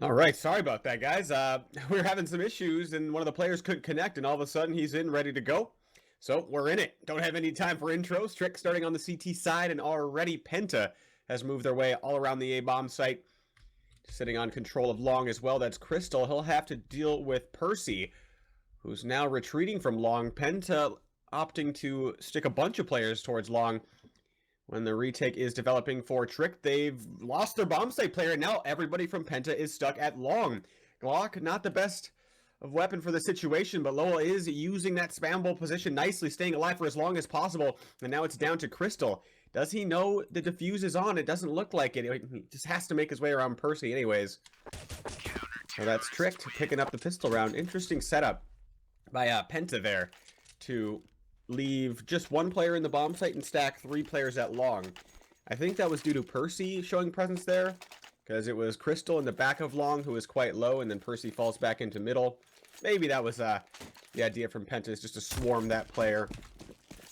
All right, sorry about that, guys. We were having some issues, and one of the players couldn't connect, and all of a sudden he's in, ready to go. So we're in it. Don't have any time for intros. Trick starting on the CT side, and already Penta has moved their way all around the A-bomb site. Sitting on control of Long as well. That's Crystal. He'll have to deal with Percy, who's now retreating from Long. Penta opting to stick a bunch of players towards Long. When the retake is developing for Trick, they've lost their bomb site player, and now everybody from Penta is stuck at Long. Glock, not the best of weapon for the situation, but Lowell is using that spammable position nicely, staying alive for as long as possible, and now it's down to Crystal. Does he know the defuse is on? It doesn't look like it. He just has to make his way around Percy anyways. So that's Trick picking up the pistol round. Interesting setup by Penta there to leave just one player in the bomb site and stack 3 players at Long. I think that was due to Percy showing presence there, because it was Crystal in the back of Long who was quite low, and then Percy falls back into middle. Maybe that was the idea from Penta, is just to swarm that player.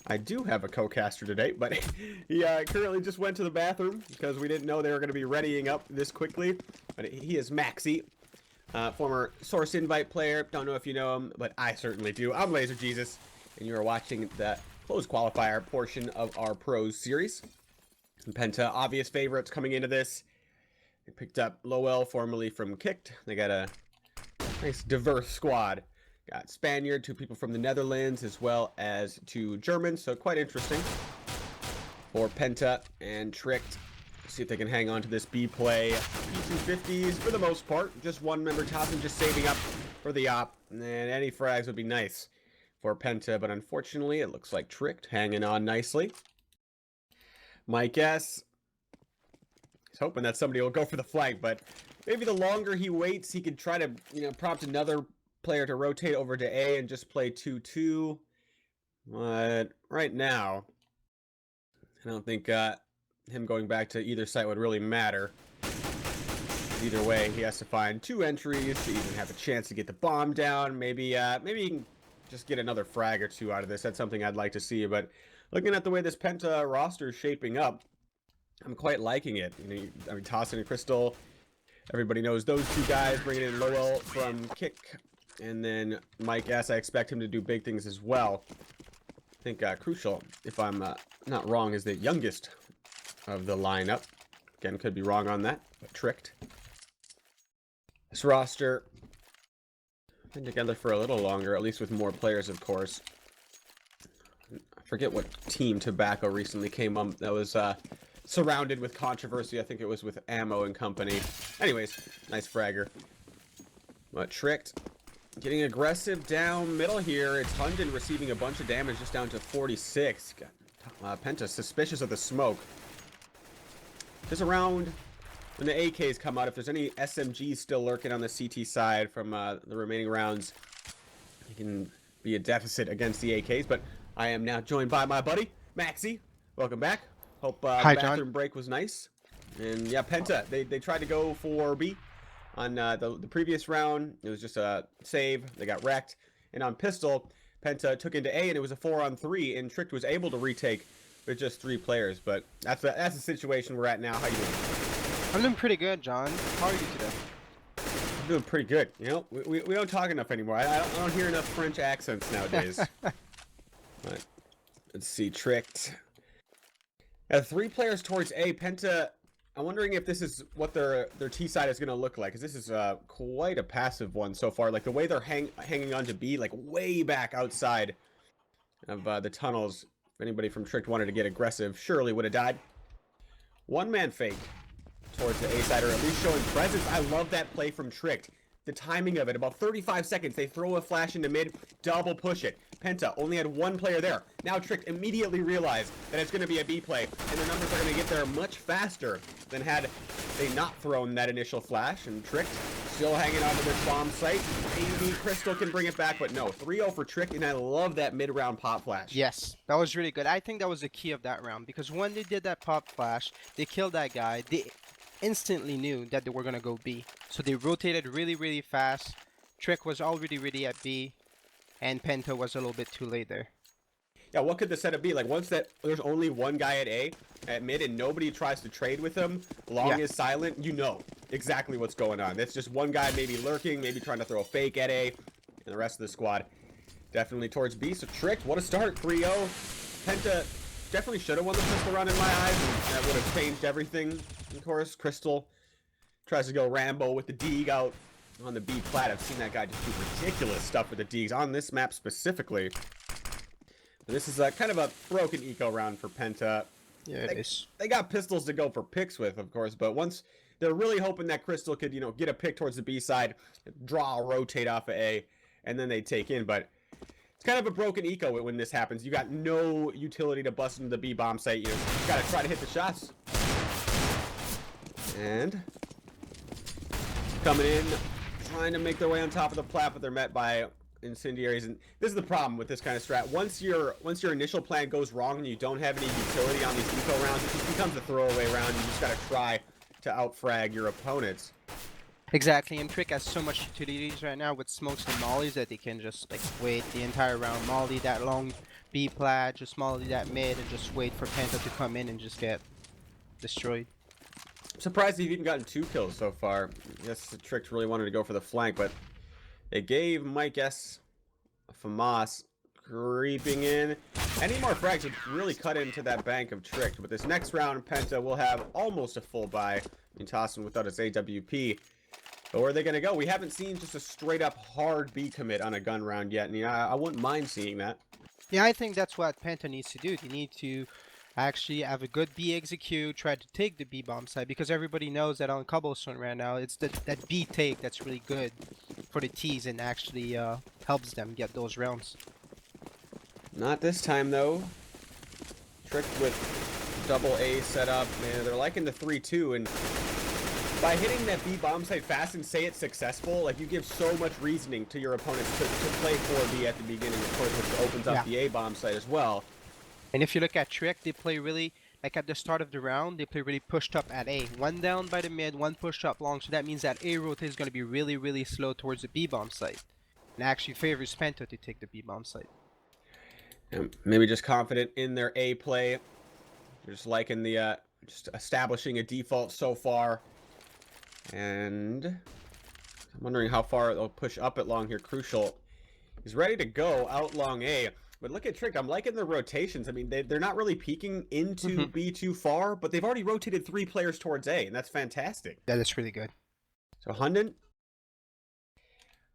I do have a co-caster today, but he currently just went to the bathroom because we didn't know they were going to be readying up this quickly. But he is Maxi, former Source Invite player. Don't know if you know him, but I certainly do. I'm Laser Jesus, and you are watching the closed qualifier portion of our pros series. And Penta, obvious favorites coming into this. They picked up Lowell, formerly from Kicked. They got a nice diverse squad. Got Spaniard, 2 people from the Netherlands, as well as 2 Germans, so quite interesting for Penta and Tricked. See if they can hang on to this B play. P250s for the most part. Just one member Tossen just saving up for the op, and any frags would be nice for Penta, but unfortunately it looks like Tricked hanging on nicely. My guess, he's hoping that somebody will go for the flank, but maybe the longer he waits, he could try to, prompt another player to rotate over to A and just play 2-2. But right now, I don't think him going back to either site would really matter. Either way, he has to find 2 entries to even have a chance to get the bomb down. Maybe he can just get another frag or 2 out of this. That's something I'd like to see. But looking at the way this Penta roster is shaping up, I'm quite liking it. I mean, Tossen and Crystal, everybody knows those 2 guys. Bringing in Lowell from Kick. And then Mike S, I expect him to do big things as well. I think Crucial, if I'm not wrong, is the youngest of the lineup. Again, could be wrong on that, but Tricked. This roster been together for a little longer, at least with more players, of course. I forget what team Tobacco recently came up that was surrounded with controversy. I think it was with Ammo and Company. Anyways, nice fragger. But Tricked getting aggressive down middle here. It's Hunden receiving a bunch of damage, just down to 46. Penta suspicious of the smoke. Just around when the AKs come out, if there's any SMGs still lurking on the CT side from the remaining rounds, it can be a deficit against the AKs. But I am now joined by my buddy, Maxi. Welcome back. Hope the bathroom break was nice. And yeah, Penta, they tried to go for B. On the previous round, it was just a save. They got wrecked. And on pistol, Penta took into A, and it was a 4-on-3, and Tricked was able to retake with just 3 players. But that's the situation we're at now. How you doing? I'm doing pretty good, John. How are you today? I'm doing pretty good. We don't talk enough anymore. I don't hear enough French accents nowadays. But let's see, Tricked. 3 players towards A. Penta, I'm wondering if this is what their T side is going to look like, because this is quite a passive one so far. Like the way they're hanging on to B, like way back outside of the tunnels. If anybody from Tricked wanted to get aggressive, surely would have died. 1-man fake towards the A side, or at least showing presence. I love that play from Tricked. The timing of it, about 35 seconds, they throw a flash into mid, double push it. Penta only had 1 player there. Now Tricked immediately realized that it's going to be a B play, and their numbers are going to get there much faster than had they not thrown that initial flash. And Tricked still hanging on to this bomb site. Maybe Crystal can bring it back, but no. 3-0 for Tricked, and I love that mid-round pop flash. Yes, that was really good. I think that was the key of that round, because when they did that pop flash, they killed that guy. They instantly knew that they were going to go B. So they rotated really, really fast. Trick was already ready at B, and Penta was a little bit too late there. Yeah, what could the setup be? Like, once that there's only 1 guy at A, at mid and nobody tries to trade with him, long is silent, you know exactly what's going on. That's just one guy maybe lurking, maybe trying to throw a fake at A, and the rest of the squad definitely towards B. So Tricked, what a start, 3-0. Penta definitely should have won the pistol round in my eyes, and that would have changed everything. Of course, Crystal tries to go Rambo with the Deeg out on the B plat. I've seen that guy just do ridiculous stuff with the Deegs on this map specifically. But this is kind of a broken eco round for Penta. Yeah, it is. They got pistols to go for picks with, of course, but once they're really hoping that Crystal could, you know, get a pick towards the B side, draw a rotate off of A, and then they take in. But it's kind of a broken eco when this happens. You got no utility to bust into the B bomb site. You got to try to hit the shots. And coming in, trying to make their way on top of the plat, but they're met by incendiaries. And this is the problem with this kind of strat. Once your initial plan goes wrong and you don't have any utility on these eco rounds, it just becomes a throwaway round. You just got to try to outfrag your opponents. Exactly, and Trick has so much utilities right now with smokes and mollies that they can just like wait the entire round, molly that long B plat, just molly that mid, and just wait for Penta to come in and just get destroyed. I'm surprised they've even gotten 2 kills so far. I guess the Tricked really wanted to go for the flank, but they gave Mike S. FAMAS creeping in. Any more frags would really cut into that bank of Tricked. But this next round, Penta will have almost a full buy. I mean, tossing without his AWP. But where are they going to go? We haven't seen just a straight up hard B commit on a gun round yet. And I wouldn't mind seeing that. Yeah, I think that's what Penta needs to do. They need to actually have a good B execute, try to take the B bomb side, because everybody knows that on Cobblestone right now, it's that B take that's really good for the T's and actually helps them get those rounds. Not this time, though. Tricked with double A set up. Man, they're liking the 3-2, and by hitting that B bomb site fast and say it's successful, like, you give so much reasoning to your opponents to play 4B at the beginning, of course, which opens up the A bomb site as well. And if you look at Trick, they play really, like at the start of the round, they play really pushed up at A. One down by the mid, one pushed up long, so that means that A rotate is going to be really, really slow towards the B bomb site. And actually favors Penta to take the B bomb site. And maybe just confident in their A play. Just liking the, just establishing a default so far. And I'm wondering how far they'll push up at long here. Crucial. He's ready to go out long A. But look at Trick. I'm liking the rotations. I mean, they're not really peeking into B too far, but they've already rotated 3 players towards A, and that's fantastic. That is really good. So Hunden,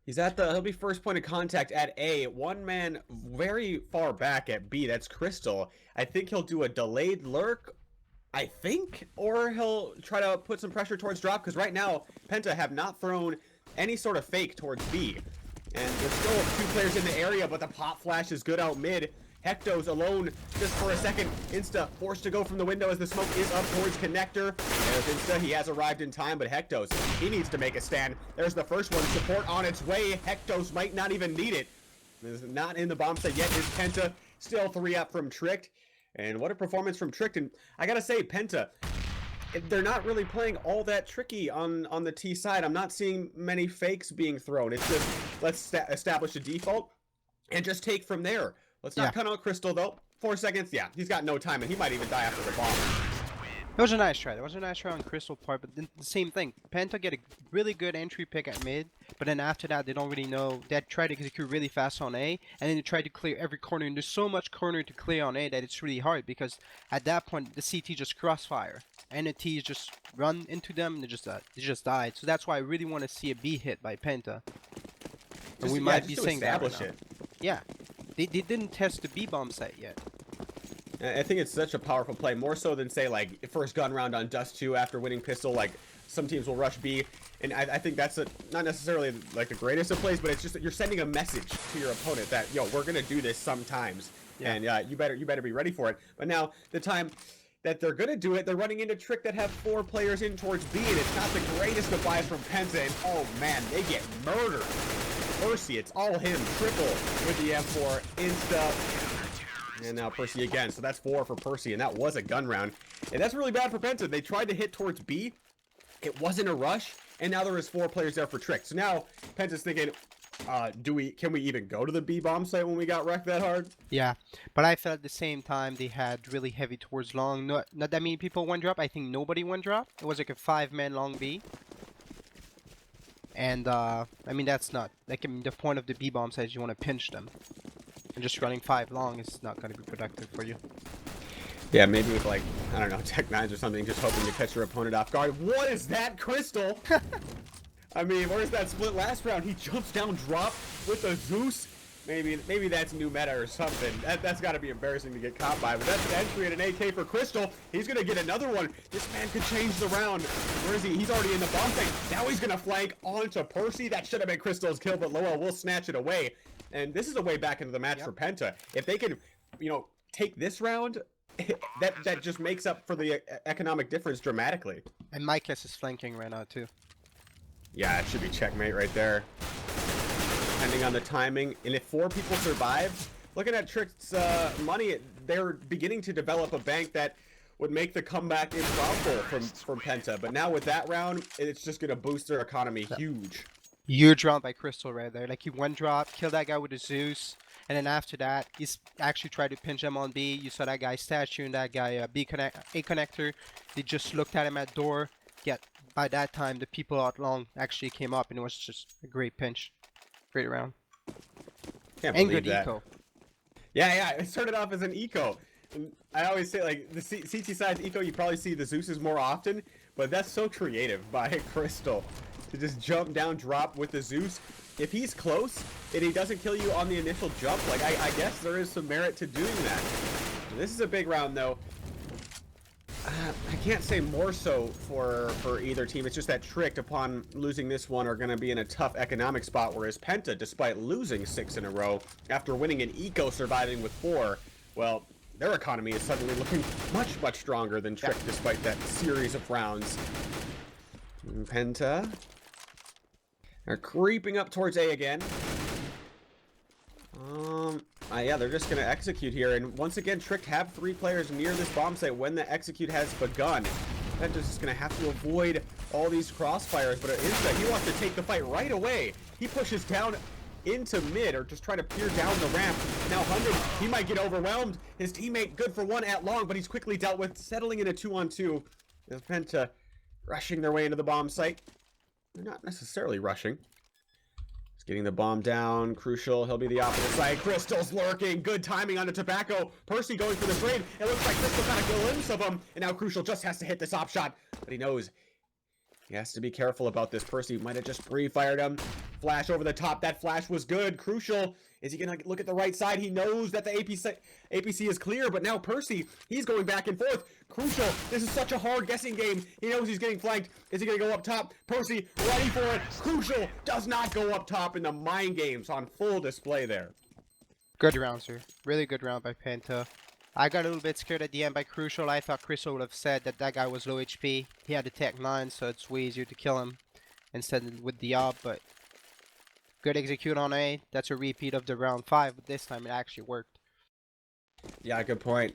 he'll be first point of contact at A. One man very far back at B. That's Crystal. I think he'll do a delayed lurk, I think, or he'll try to put some pressure towards drop, because right now, Penta have not thrown any sort of fake towards B. And there's still 2 players in the area, but the pop flash is good out mid. Hecto's alone just for a second. Insta forced to go from the window as the smoke is up towards connector. There's Insta. He has arrived in time, but Hecto's, he needs to make a stand. There's the first one. Support on its way. Hecto's might not even need it. Is not in the bomb site yet. Is Penta still 3 up from Tricked? And what a performance from Tricked. And I gotta say, Penta, they're not really playing all that tricky on the T side. I'm not seeing many fakes being thrown. It's just, let's establish a default and just take from there. Let's not cut out Crystal, though. 4 seconds, yeah, he's got no time, and he might even die after the bomb. That was a nice try. That was a nice try on Crystal part, but then the same thing. Penta get a really good entry pick at mid, but then after that, they don't really know. They try to execute really fast on A, and then they try to clear every corner, and there's so much corner to clear on A that it's really hard, because at that point, the CT just crossfire, and the T's just run into them, and they just died. So that's why I really want to see a B hit by Penta. And we might be saying that right now. Yeah. They didn't test the B bomb site yet. I think it's such a powerful play, more so than, say, like, first gun round on Dust 2 after winning pistol. Like, some teams will rush B, and I think that's not necessarily, like, the greatest of plays, but it's just that you're sending a message to your opponent that, yo, we're going to do this sometimes, and you better be ready for it. But now, the time that they're going to do it, they're running into Trick that have 4 players in towards B, and it's not the greatest of buys from Penta, and oh, man, they get murdered. Percy, it's all him, triple with the M4, Insta. And now Percy again. So that's 4 for Percy, and that was a gun round. And that's really bad for Penta. They tried to hit towards B. It wasn't a rush, and now there is 4 players there for Trick. So now Penta's thinking, Can we even go to the B bomb site when we got wrecked that hard? Yeah, but I felt at the same time they had really heavy towards long. Not that many people one drop. I think nobody one drop. It was like a 5-man long B. And I mean that's not like, I mean, the point of the B bomb site is you want to pinch them. And just running 5 long is not going to be productive for you. Yeah, maybe with like, I don't know, Tech 9s or something, just hoping to catch your opponent off guard. What is that, Crystal? I mean, where's that split last round? He jumps down, drop with a Zeus. Maybe that's new meta or something. That's got to be embarrassing to get caught by. But that's an entry and an AK for Crystal. He's going to get another one. This man could change the round. Where is he? He's already in the bomb thing. Now he's going to flank onto Percy. That should have been Crystal's kill, but Lowell will snatch it away. And this is a way back into the match for Penta. If they can, you know, take this round, that just makes up for the economic difference dramatically. And Micas is flanking right now too. Yeah, it should be checkmate right there. Depending on the timing. And if 4 people survive, looking at Trick's money, they're beginning to develop a bank that would make the comeback improbable from Penta. But now with that round, it's just going to boost their economy huge. Huge round by Crystal right there. Like, he one drop, killed that guy with a Zeus. And then after that, he's actually tried to pinch him on B. You saw that guy statue and that guy A connector. They just looked at him at door. Yeah, by that time, the people out long actually came up and it was just a great pinch. Great round. Can't And believe good that. eco. Yeah, it started off as an eco. And I always say, like, the CT side's eco, you probably see the Zeus's more often, but that's so creative by Crystal to just jump down, drop with the Zeus. If he's close and he doesn't kill you on the initial jump, like, I guess there is some merit to doing that. This is a big round, though. I can't say more so for either team. It's just that Trick, upon losing this one, are going to be in a tough economic spot, whereas Penta, despite losing 6 in a row, after winning an eco, surviving with 4, well, their economy is suddenly looking much, much stronger than Trick, despite that series of rounds. And Penta are creeping up towards A again. Yeah, they're just going to execute here. And once again, Trick have 3 players near this bomb site when the execute has begun. Penta's just going to have to avoid all these crossfires, but instead he wants to take the fight right away. He pushes down into mid, or just try to peer down the ramp. Now 100, he might get overwhelmed. His teammate good for 1 at long, but he's quickly dealt with, settling in a 2-on-2. As Penta rushing their way into the bomb site. They're not necessarily rushing. Getting the bomb down, crucial. He'll be the opposite side. Crystal's lurking. Good timing on the tobacco. Percy going for the trade. It looks like Crystal got a glimpse of him. And now Crucial just has to hit this op shot. But he knows he has to be careful about this. Percy might have just pre-fired him. Flash over the top. That flash was good. Crucial. Is he going to look at the right side? He knows that the APC is clear, but now Percy, he's going back and forth. Crucial. This is such a hard guessing game. He knows he's getting flanked. Is he going to go up top? Percy ready for it. Crucial does not go up top, in the mind games on full display there. Good round, sir. Really good round by Penta. I got a little bit scared at the end by Crucial. I thought Crystal would have said that that guy was low HP. He had the Tech 9, so it's way easier to kill him instead with the op, but good execute on A. That's a repeat of the round 5, but this time it actually worked. Yeah, good point.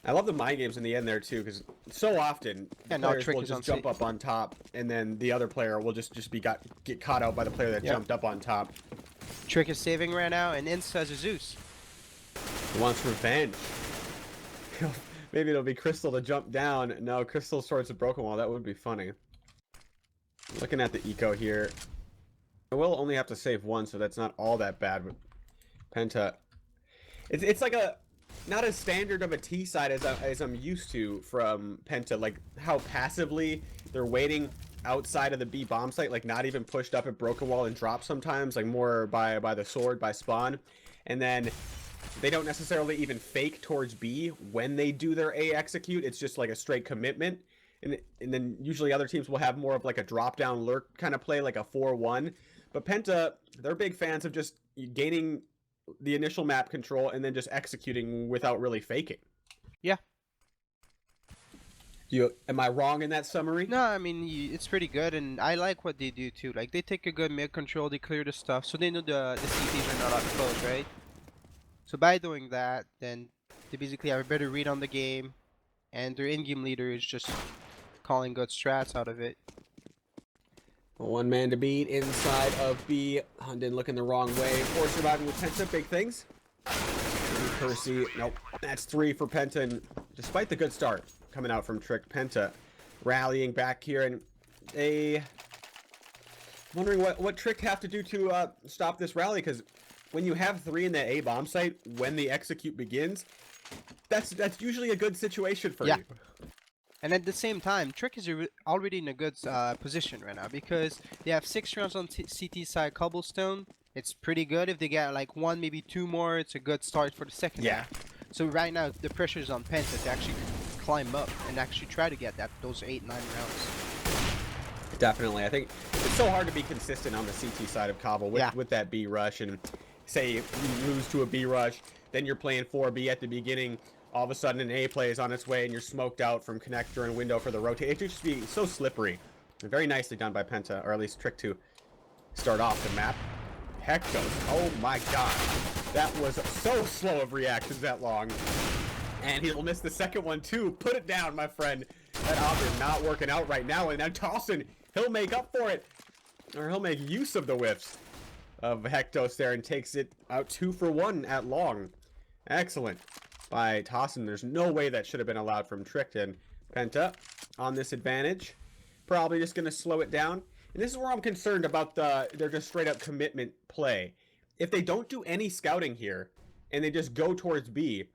I love the mind games in the end there too, because so often players will just jump up on top, and then the other player will just get caught out by the player that jumped up on top. Trick is saving right now, and Insta has a Zeus. He wants revenge. Maybe it'll be Crystal to jump down. No, Crystal towards the broken wall. That would be funny. Looking at the eco here. I will only have to save 1, so that's not all that bad. But Penta, it's like a not as standard of a T side as I'm used to from Penta. Like how passively they're waiting outside of the B bomb site, like not even pushed up at broken wall and drop sometimes, like more by the sword, by spawn, and then they don't necessarily even fake towards B when they do their A execute. It's just like a straight commitment. And then usually other teams will have more of like a drop down lurk kind of play, like a 4-1. But Penta, they're big fans of just gaining the initial map control and then just executing without really faking. Yeah. Am I wrong in that summary? No, I mean, it's pretty good, and I like what they do too. Like, they take a good mid control, they clear the stuff, so they know the CTs are not up close, right? So by doing that, then they basically have a better read on the game, and their in-game leader is just calling good strats out of it. One man to beat inside of B. Hunden looking the wrong way. 4 surviving with Penta. Big things. Percy. Nope. That's 3 for Penta. And despite the good start coming out from Trick, Penta rallying back here. And they... wondering what Trick have to do to stop this rally. Because when you have 3 in that A bomb site, when the execute begins, that's usually a good situation for you. And at the same time, Trick is already in a good position right now because they have 6 rounds on CT side Cobblestone. It's pretty good. If they get like 1, maybe 2 more, it's a good start for the second half. So right now, the pressure is on Penta to actually climb up and actually try to get those 8-9 rounds. Definitely. I think it's so hard to be consistent on the CT side of Cobble with that B rush. And say you lose to a B rush, then you're playing 4B at the beginning. All of a sudden, an A play is on its way, and you're smoked out from connector and window for the rotate. It just be so slippery. And very nicely done by Penta, or at least Trick to start off the map. Hectos. Oh my god. That was so slow of reactions that long. And he'll miss the second one too. Put it down, my friend. That Auburn not working out right now. And now Dawson, he'll make up for it. Or he'll make use of the whiffs of Hectos there and takes it out 2 for 1 at long. Excellent by Tossin. There's no way that should have been allowed from Trick. And Penta on this advantage. Probably just going to slow it down. And this is where I'm concerned about their just straight up commitment play. If they don't do any scouting here and they just go towards B,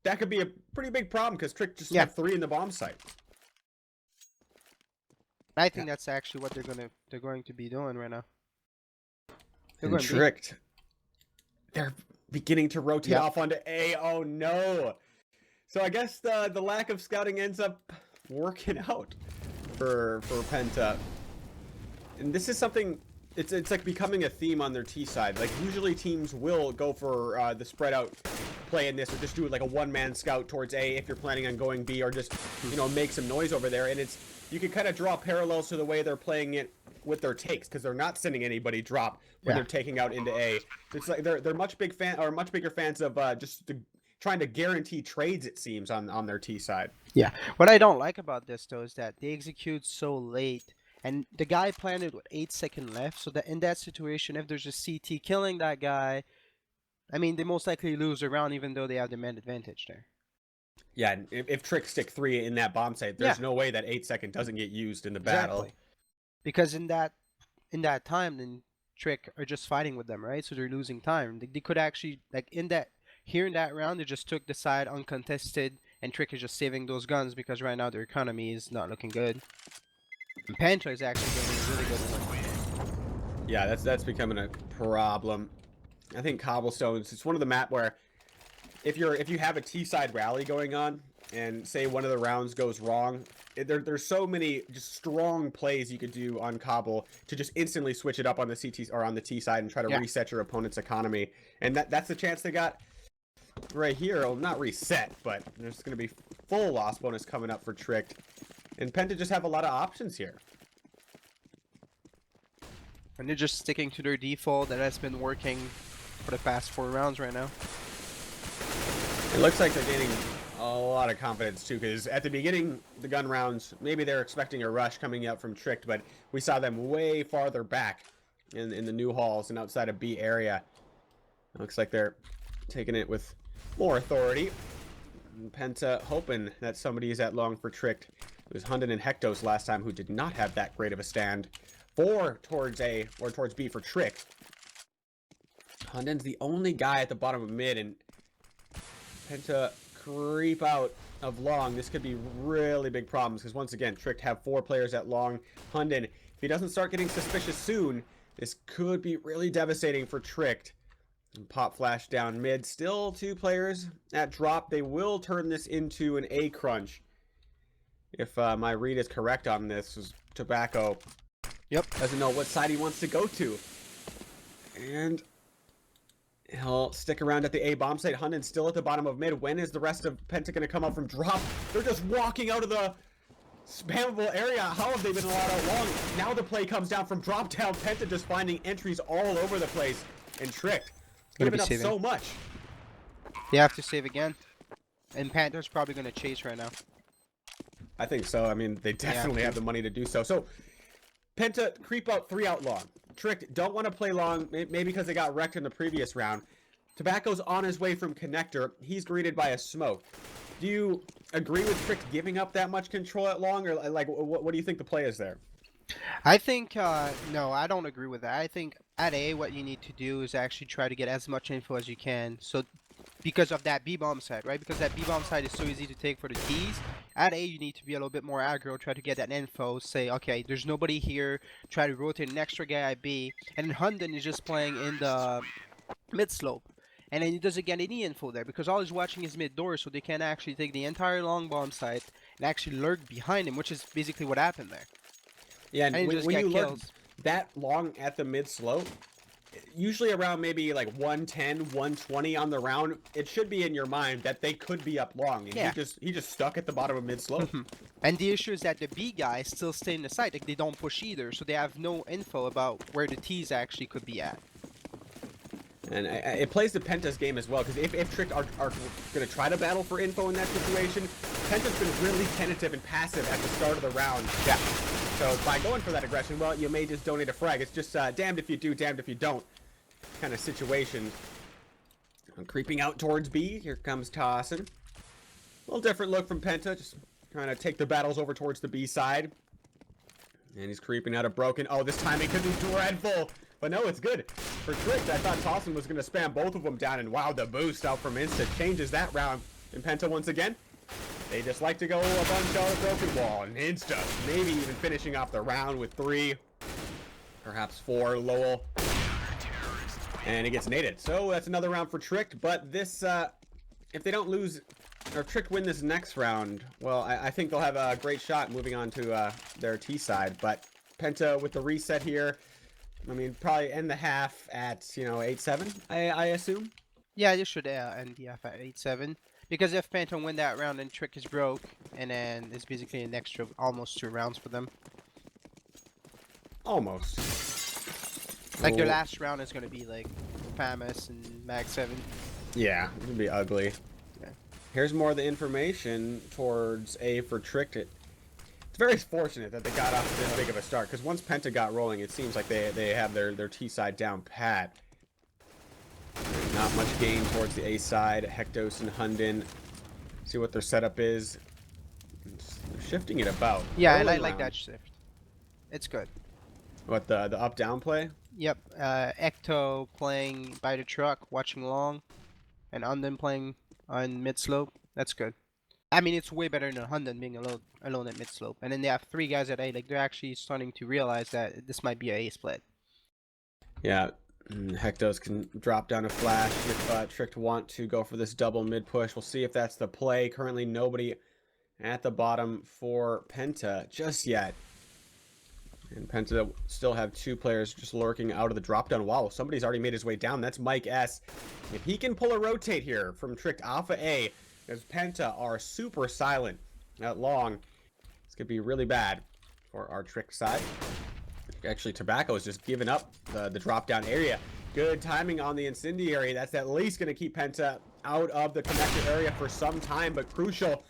that could be a pretty big problem because Trick just have 3 in the bomb site. I think that's actually what they're going to be doing right now. And Tricked. They're beginning to rotate off onto A. Oh no. So I guess the lack of scouting ends up working out for Penta. And this is something, it's like becoming a theme on their T side. Like usually teams will go for the spread out play in this, or just do like a 1-man scout towards A if you're planning on going B, or just, you know, make some noise over there. And it's, you can kind of draw parallels to the way they're playing it with their takes, because they're not sending anybody drop when they're taking out into A. It's like they're much bigger fans of trying to guarantee trades, it seems, on their T side. Yeah. What I don't like about this though is that they execute so late. And the guy planted with 8 seconds left, so that in that situation, if there's a CT killing that guy, I mean, they most likely lose a round, even though they have the man advantage there. Yeah, and if Trick stick 3 in that bomb site, there's no way that 8 second doesn't get used in the battle. Because in that time, then Trick are just fighting with them, right? So they're losing time. They could actually, like in that round, they just took the side uncontested, and Trick is just saving those guns because right now their economy is not looking good. And Penta is actually getting a really good one. Yeah, that's becoming a problem. I think Cobblestones, it's one of the map where if you have a T-side rally going on and say one of the rounds goes wrong, there's so many just strong plays you could do on Cobble to just instantly switch it up on the CT or on the T side and try to reset your opponent's economy. And that's the chance they got right here. Well, not reset, but there's going to be full loss bonus coming up for Tricked. And Penta just have a lot of options here. And they're just sticking to their default that has been working for the past 4 rounds right now. It looks like they're gaining a lot of confidence too, because at the beginning, the gun rounds, maybe they're expecting a rush coming out from Tricked, but we saw them way farther back in the new halls and outside of B area. It looks like they're taking it with more authority. And Penta hoping that somebody is at long for Tricked. It was Hunden and Hectos last time who did not have that great of a stand. 4 towards A or towards B for Tricked. Hunden's the only guy at the bottom of mid, and Penta creep out of long. This could be really big problems because once again, Tricked have 4 players at long. Hunden, if he doesn't start getting suspicious soon, this could be really devastating for Tricked. And pop flash down mid. Still 2 players at drop. They will turn this into an A crunch. If my read is correct on this, is Tobacco doesn't know what side he wants to go to. And he'll stick around at the A bomb site. Hunden's still at the bottom of mid. When is the rest of Penta going to come up from drop? They're just walking out of the spammable area. How have they been allowed out long? Now the play comes down from drop down. Penta just finding entries all over the place and Tricked. Giving up so much. They have to save again. And Panther's probably going to chase right now. I think so. I mean, they definitely have the money to do so. So Penta creep out 3 out long. Trick don't want to play long, maybe because they got wrecked in the previous round. Tobacco's on his way from connector. He's greeted by a smoke. Do you agree with Trick giving up that much control at long, or like what do you think the play is there? I think, no, I don't agree with that. I think at A, what you need to do is actually try to get as much info as you can. So, because of that B-bomb side, right? Because that B-bomb side is so easy to take for the T's. At A, you need to be a little bit more aggro, try to get that info, say, okay, there's nobody here, try to rotate an extra guy at B. And then Hunden is just playing in the mid-slope. And then he doesn't get any info there, because all he's watching is mid-door, so they can actually take the entire long bomb site and actually lurk behind him, which is basically what happened there. Yeah, and when you look kills. that long at the mid slope, usually around maybe like 110, 120 on the round, it should be in your mind that they could be up long. And Yeah. he just stuck at the bottom of mid slope. And the issue is that the B guys still stay in the site, like they don't push either, so they have no info about where the T's actually could be at. And it plays to Penta's game as well, because if Trick are going to try to battle for info in that situation, Penta's been really tentative and passive at the start of the round. Yeah. So by going for that aggression, well, you may just donate a frag. It's just damned if you do, damned if you don't kind of situation. I'm creeping out towards B. Here comes Tossin. A little different look from Penta, just trying to take the battles over towards the B side. And he's creeping out of broken. Oh, this time he could be dreadful. But no, it's good. For Trick, I thought Tossin was going to spam both of them down. And wow, the boost out from Insta changes that round. And Penta once again, they just like to go a bunch out of broken wall. And Insta, maybe even finishing off the round with 3, perhaps 4. Lowell. And he gets naded. So that's another round for Trick. But this, if they don't lose, or Trick win this next round, well, I think they'll have a great shot moving on to their T side. But Penta with the reset here, I mean, probably end the half at, 8-7, I assume. Yeah, this should end the half at 8-7. Because if Penta win that round, then Trick is broke, and then it's basically an extra almost 2 rounds for them. Almost. Like their last round is going to be like FAMAS and Mag 7. Yeah, it would be ugly. Yeah. Here's more of the information towards A for Trick. It's very fortunate that they got off to this big of a start, because once Penta got rolling, it seems like they have their T side down pat. Not much gain towards the A side. Hectos and Hunden. See what their setup is. They're shifting it about. Yeah, and I like that shift. It's good. What, the up-down play? Yep. Ecto playing by the truck, watching long, and Hunden playing on mid-slope. That's good. I mean, it's way better than Hunden being alone at mid-slope. And then they have 3 guys at A. Like, they're actually starting to realize that this might be a A split. Yeah. Hectos can drop down a flash if Trick want to go for this double mid push. We'll see if that's the play. Currently nobody at the bottom for Penta just yet. And Penta still have 2 players just lurking out of the drop down. Wow, somebody's already made his way down. That's Mike S. If he can pull a rotate here from Trick Alpha A, because Penta are super silent at long, this could be really bad for our Trick side. Actually, Tobacco is just giving up the drop down area. Good timing on the incendiary. That's at least going to keep Penta out of the connector area for some time, but crucial.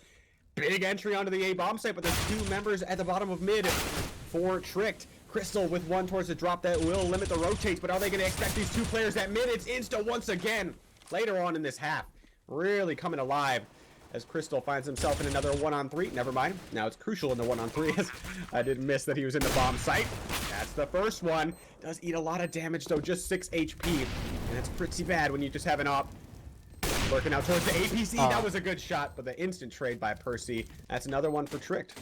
Big entry onto the A bomb site, but there's 2 members at the bottom of mid for Tricked. Crystal with 1 towards the drop that will limit the rotates, but are they going to expect these 2 players at mid? It's Insta once again later on in this half. Really coming alive as Crystal finds himself in another 1-on-3. Never mind. Now it's crucial in the 1-on-3 as I did miss that he was in the bomb site. That's the first one. Does eat a lot of damage though, just 6 HP. And that's pretty bad when you just have an op lurking out towards the APC. That was a good shot, but the instant trade by Percy. That's another one for Tricked.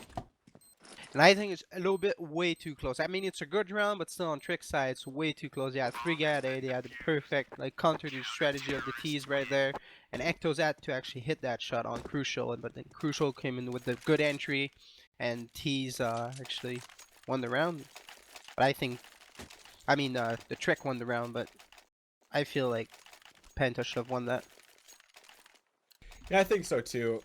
And I think it's a little bit way too close. I mean, it's a good round, but still on Trick's side, it's way too close. They had 3 guys at A. They had the perfect counter to strategy of the T's right there. And Ecto's had to actually hit that shot on Crucial, but then Crucial came in with the good entry, and T's actually won the round. But I think, the Trick won the round, but I feel like Penta should have won that. Yeah, I think so too.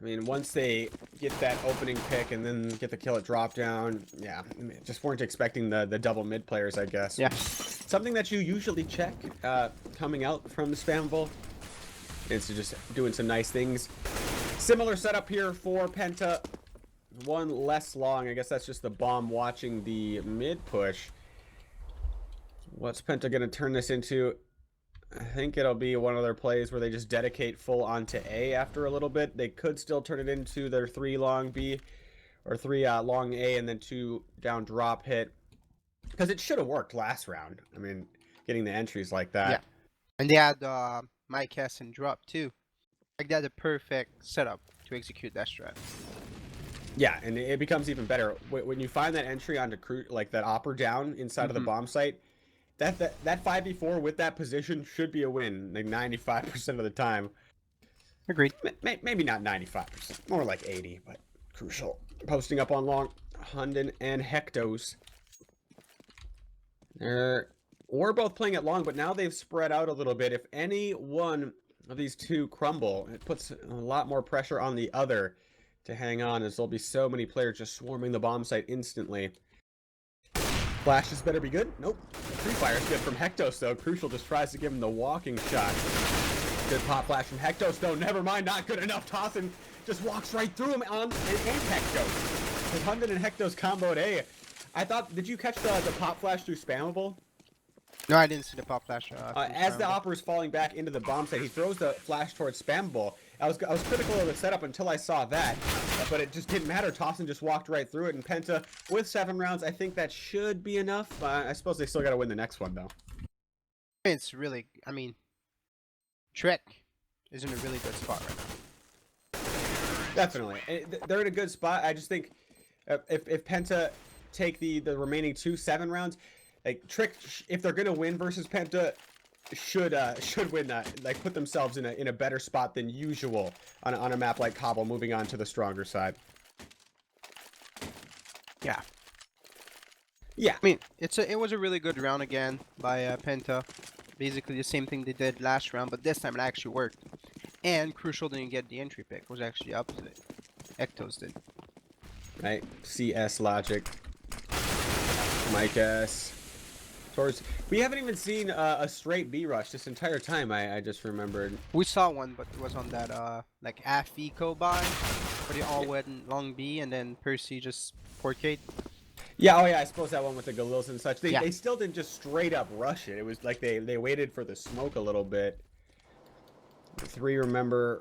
I mean, once they get that opening pick and then get the kill at drop down, yeah, just weren't expecting the double mid players, I guess. Yeah. Something that you usually check coming out from the Spamble is just doing some nice things. Similar setup here for Penta. one less long. I guess that's just the bomb watching the mid push. What's Penta going to turn this into? I think it'll be one of their plays where they just dedicate full onto A after a little bit. They could still turn it into their 3 long B or 3 long A and then 2 down drop hit. Because it should have worked last round. I mean, getting the entries like that. Yeah. And they had Mike Hess and drop too. Like that's a perfect setup to execute that strat. Yeah, and it becomes even better when you find that entry onto like that opper down inside of the bomb site. That 5v4 with that position should be a win, like 95% of the time. Agreed. Maybe not 95%, more like 80, but crucial. Posting up on long, Hunden and Hectos. We're both playing it long, but now they've spread out a little bit. If any one of these two crumble, it puts a lot more pressure on the other to hang on, as there'll be so many players just swarming the bomb site instantly. Flashes better be good. Nope. Free fire's good from Hectos, though. Crucial just tries to give him the walking shot. Good pop flash from Hectos, though. Never mind, not good enough. Tossin just walks right through him and Hectos. With Hunden and Hectos comboed A. I thought, did you catch the pop flash through Spammable? No, I didn't see the pop flash. As the opper is falling back into the bomb site, he throws the flash towards Spammable. I was critical of the setup until I saw that, but it just didn't matter. Tossin just walked right through it, and Penta with 7 rounds, I think that should be enough. I suppose they still got to win the next one, though. It's really, I mean, Trek is in a really good spot right now. Definitely, they're in a good spot. I just think if Penta take the remaining 2 7 rounds, like Trick, if they're gonna win versus Penta, should win that. Like put themselves in a better spot than usual on a map like Cobble, moving on to the stronger side. Yeah. Yeah. I mean, it was a really good round again by Penta. Basically the same thing they did last round, but this time it actually worked. And Crucial didn't get the entry pick. It was actually up to it. Ectos did. Right. CS logic. Mike S. We haven't even seen a straight B rush this entire time. I just remembered. We saw one, but it was on that like half eco buy, where they all went long B and then Percy just porcade. Yeah, oh yeah, I suppose that one with the Galils and such. They, Yeah. they still didn't just straight up rush it. It was like they waited for the smoke a little bit. 3 members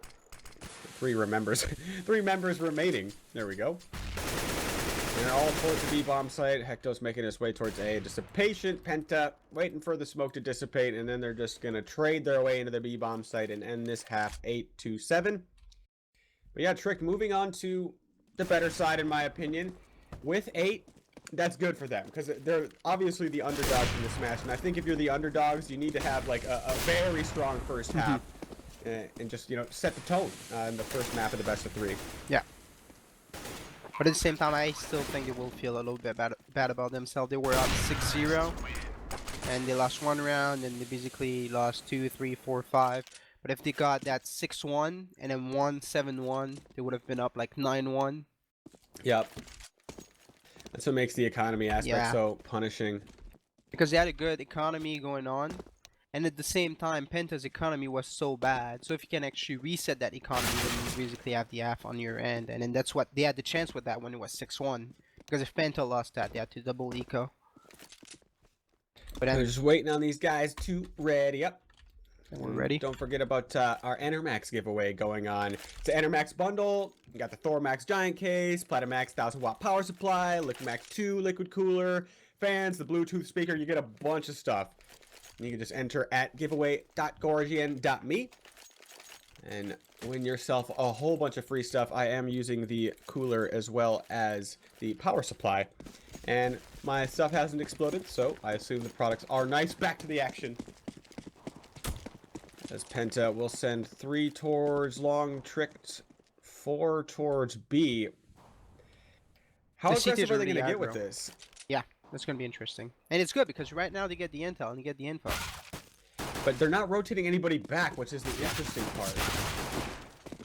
remaining. There we go. They're all towards the B bomb site. Hectos making his way towards A. Just a patient Penta waiting for the smoke to dissipate, and then they're just gonna trade their way into the B bomb site and end this half 8-7. But yeah, Trick moving on to the better side in my opinion. With 8, that's good for them because they're obviously the underdogs in this match, and I think if you're the underdogs, you need to have like a very strong first half and just set the tone in the first map of the best of 3. Yeah. But at the same time, I still think they will feel a little bit bad about themselves. They were up 6-0, and they lost 1 round, and they basically lost 2, 3, 4, 5. But if they got that 6-1 and then 1-7-1, they would have been up like 9-1. Yep. That's what makes the economy aspect so punishing. Because they had a good economy going on, and at the same time, Penta's economy was so bad. So if you can actually reset that economy, then you basically have the half on your end. And then that's what they had the chance with that when it was 6-1. Because if Penta lost that, they had to double eco. But We're just waiting on these guys to ready up. We're ready. Don't forget about our Enermax giveaway going on. It's an Enermax bundle. You got the Thormax Giant Case, Platinmax 1000-watt power supply, Liquidmax 2 liquid cooler, fans, the Bluetooth speaker. You get a bunch of stuff. You can just enter at giveaway.gorgn.me and win yourself a whole bunch of free stuff. I am using the cooler as well as the power supply. And my stuff hasn't exploded, so I assume the products are nice. Back to the action. As Penta will send 3 towards long, Tricked 4 towards B. How aggressive are they going to get with this? Yeah, that's going to be interesting. And it's good because right now they get the intel and they get the info. But they're not rotating anybody back, which is the interesting part.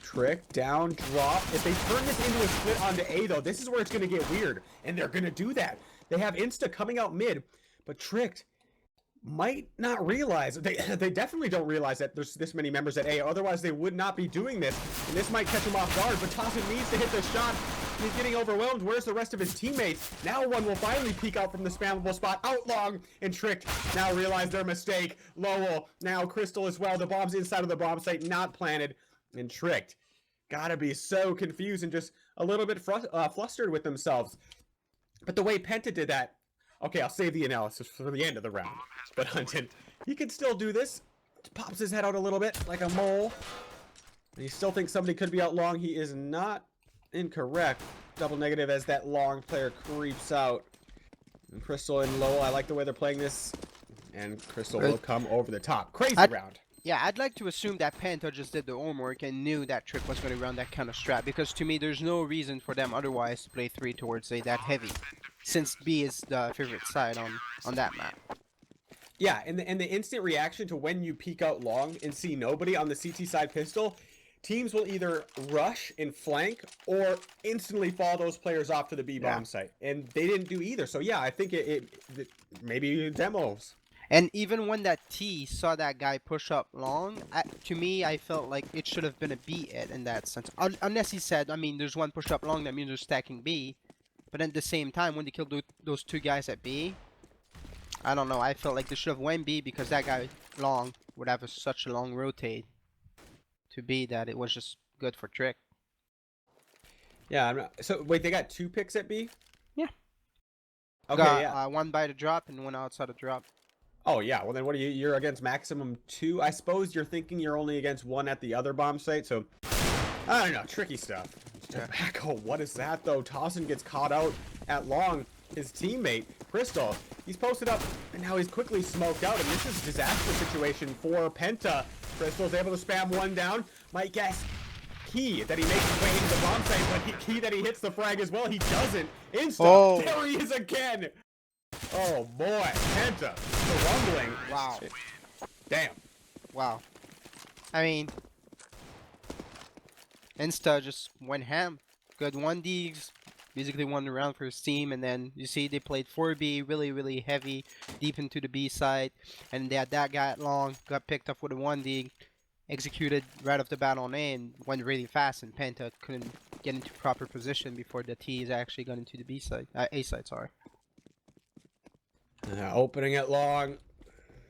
Trick, down, drop. If they turn this into a split onto A, though, this is where it's going to get weird. And they're going to do that. They have Insta coming out mid, but Tricked might not realize. They definitely don't realize that there's this many members at A. Otherwise, they would not be doing this. And this might catch them off guard, but Tossin needs to hit the shot. He's getting overwhelmed. Where's the rest of his teammates? Now one will finally peek out from the spammable spot. Out long and Tricked now realize their mistake. Lowell, now Crystal as well. The bomb's inside of the bomb site, not planted. And Tricked. Gotta be so confused and just a little bit flustered with themselves. But the way Penta did that, okay, I'll save the analysis for the end of the round. But Hunted, he can still do this. Pops his head out a little bit like a mole. And he still thinks somebody could be out long. He is not incorrect. Double negative as that long player creeps out. And Crystal and Lowell, I like the way they're playing this. And Crystal will come over the top. Crazy round. Yeah, I'd like to assume that Penta just did the homework and knew that Trick was going to run that kind of strat, because to me there's no reason for them otherwise to play 3 towards A that heavy, since B is the favorite side on that map. Yeah, and the instant reaction to when you peek out long and see nobody on the CT side pistol, teams will either rush and flank or instantly fall those players off to the B bomb site, and they didn't do either. So yeah, I think it maybe demos. And even when that T saw that guy push up long, to me, I felt like it should have been a B hit in that sense. Unless he said, I mean, there's one push up long, that means they're stacking B. But at the same time, when they killed those 2 guys at B, I don't know, I felt like they should have went B, because that guy long would have such a long rotate to B that it was just good for Trick. Yeah, so wait, they got 2 picks at B? Yeah. Okay, got, one by the drop and one outside the drop. Oh yeah, well then what are you? You're against maximum 2. I suppose you're thinking you're only against 1 at the other bomb site, so I don't know, tricky stuff. Tobacco, what is that though? Tossin gets caught out at long. His teammate, Crystal, he's posted up and now he's quickly smoked out, and this is a disaster situation for Penta. Crystal's able to spam 1 down. Might guess key that he makes his way into the bomb site, but key that he hits the frag as well. He doesn't. Insta. There he is again. Oh boy, Penta, the rumbling. Wow. Damn. Wow. I mean, Insta just went ham. Good 1Ds, basically won the round for his team, and then you see they played 4B, really heavy, deep into the B side, and they had that guy at long, got picked up with a 1D, executed right off the bat on A, and went really fast, and Penta couldn't get into proper position before the T's actually got into the B side, A side, sorry. Opening it long.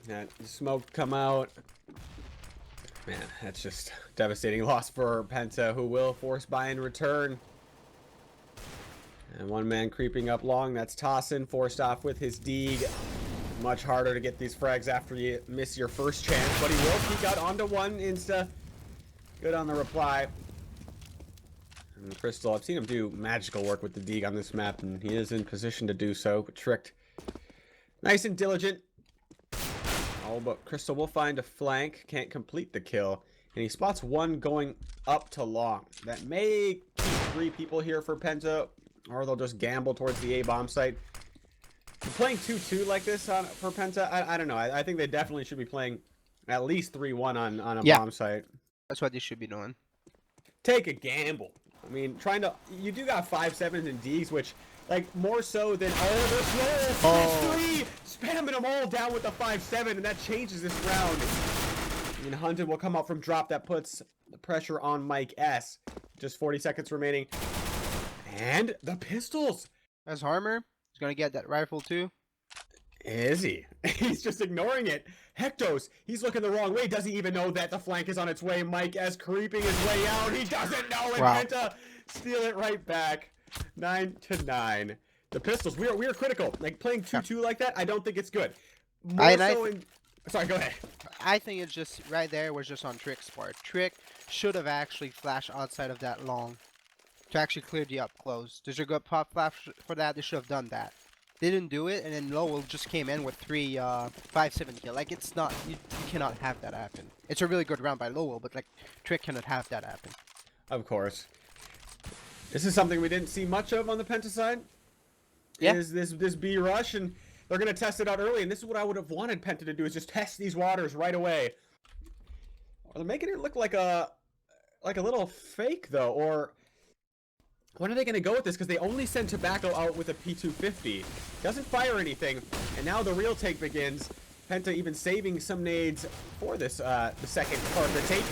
That smoke come out. Man, that's just devastating loss for Penta, who will force buy in return. And 1 man creeping up long. That's Tossin, forced off with his Deeg. Much harder to get these frags after you miss your first chance, but he will peek out onto 1 insta. Good on the reply. And Crystal, I've seen him do magical work with the Deeg on this map, and he is in position to do so, but Tricked. Nice and diligent. Oh, but Crystal will find a flank. Can't complete the kill. And he spots 1 going up to long. That may keep 3 people here for Penta, or they'll just gamble towards the A bomb site. Playing 2-2 like this for Penta, I don't know. I think they definitely should be playing at least 3-1 on a bomb site. That's what they should be doing. Take a gamble. I mean, you do got 5-7s and Ds, which, like, more so than all of this. Oh, 3! Spamming them all down with the 5-7, and that changes this round. And Hunted will come out from drop. That puts the pressure on Mike S. Just 40 seconds remaining. And the pistols. As Harmer, he's going to get that rifle too. Is he? He's just ignoring it. Hectos, he's looking the wrong way. Doesn't even know that the flank is on its way. Mike S creeping his way out. He doesn't know it. Wow. Penta steal it right back. 9-9. The pistols, we are critical. Like, playing 2-2 like that, I don't think it's good. Sorry, go ahead. I think it's just right there was just on Trick's part. Trick should have actually flashed outside of that long to actually clear the up close. There's a good pop flash for that. They should have done that. They didn't do it, and then Lowell just came in with 3 5-7 kill. Like, it's not, you cannot have that happen. It's a really good round by Lowell, but like Trick cannot have that happen. Of course. This is something we didn't see much of on the Penta side. Yeah. Is this B rush, and they're gonna test it out early, and this is what I would have wanted Penta to do, is just test these waters right away. They're making it look like a little fake though, or when are they gonna go with this? Because they only send Tobacco out with a P250. Doesn't fire anything, and now the real take begins. Penta even saving some nades for this the second part of the take.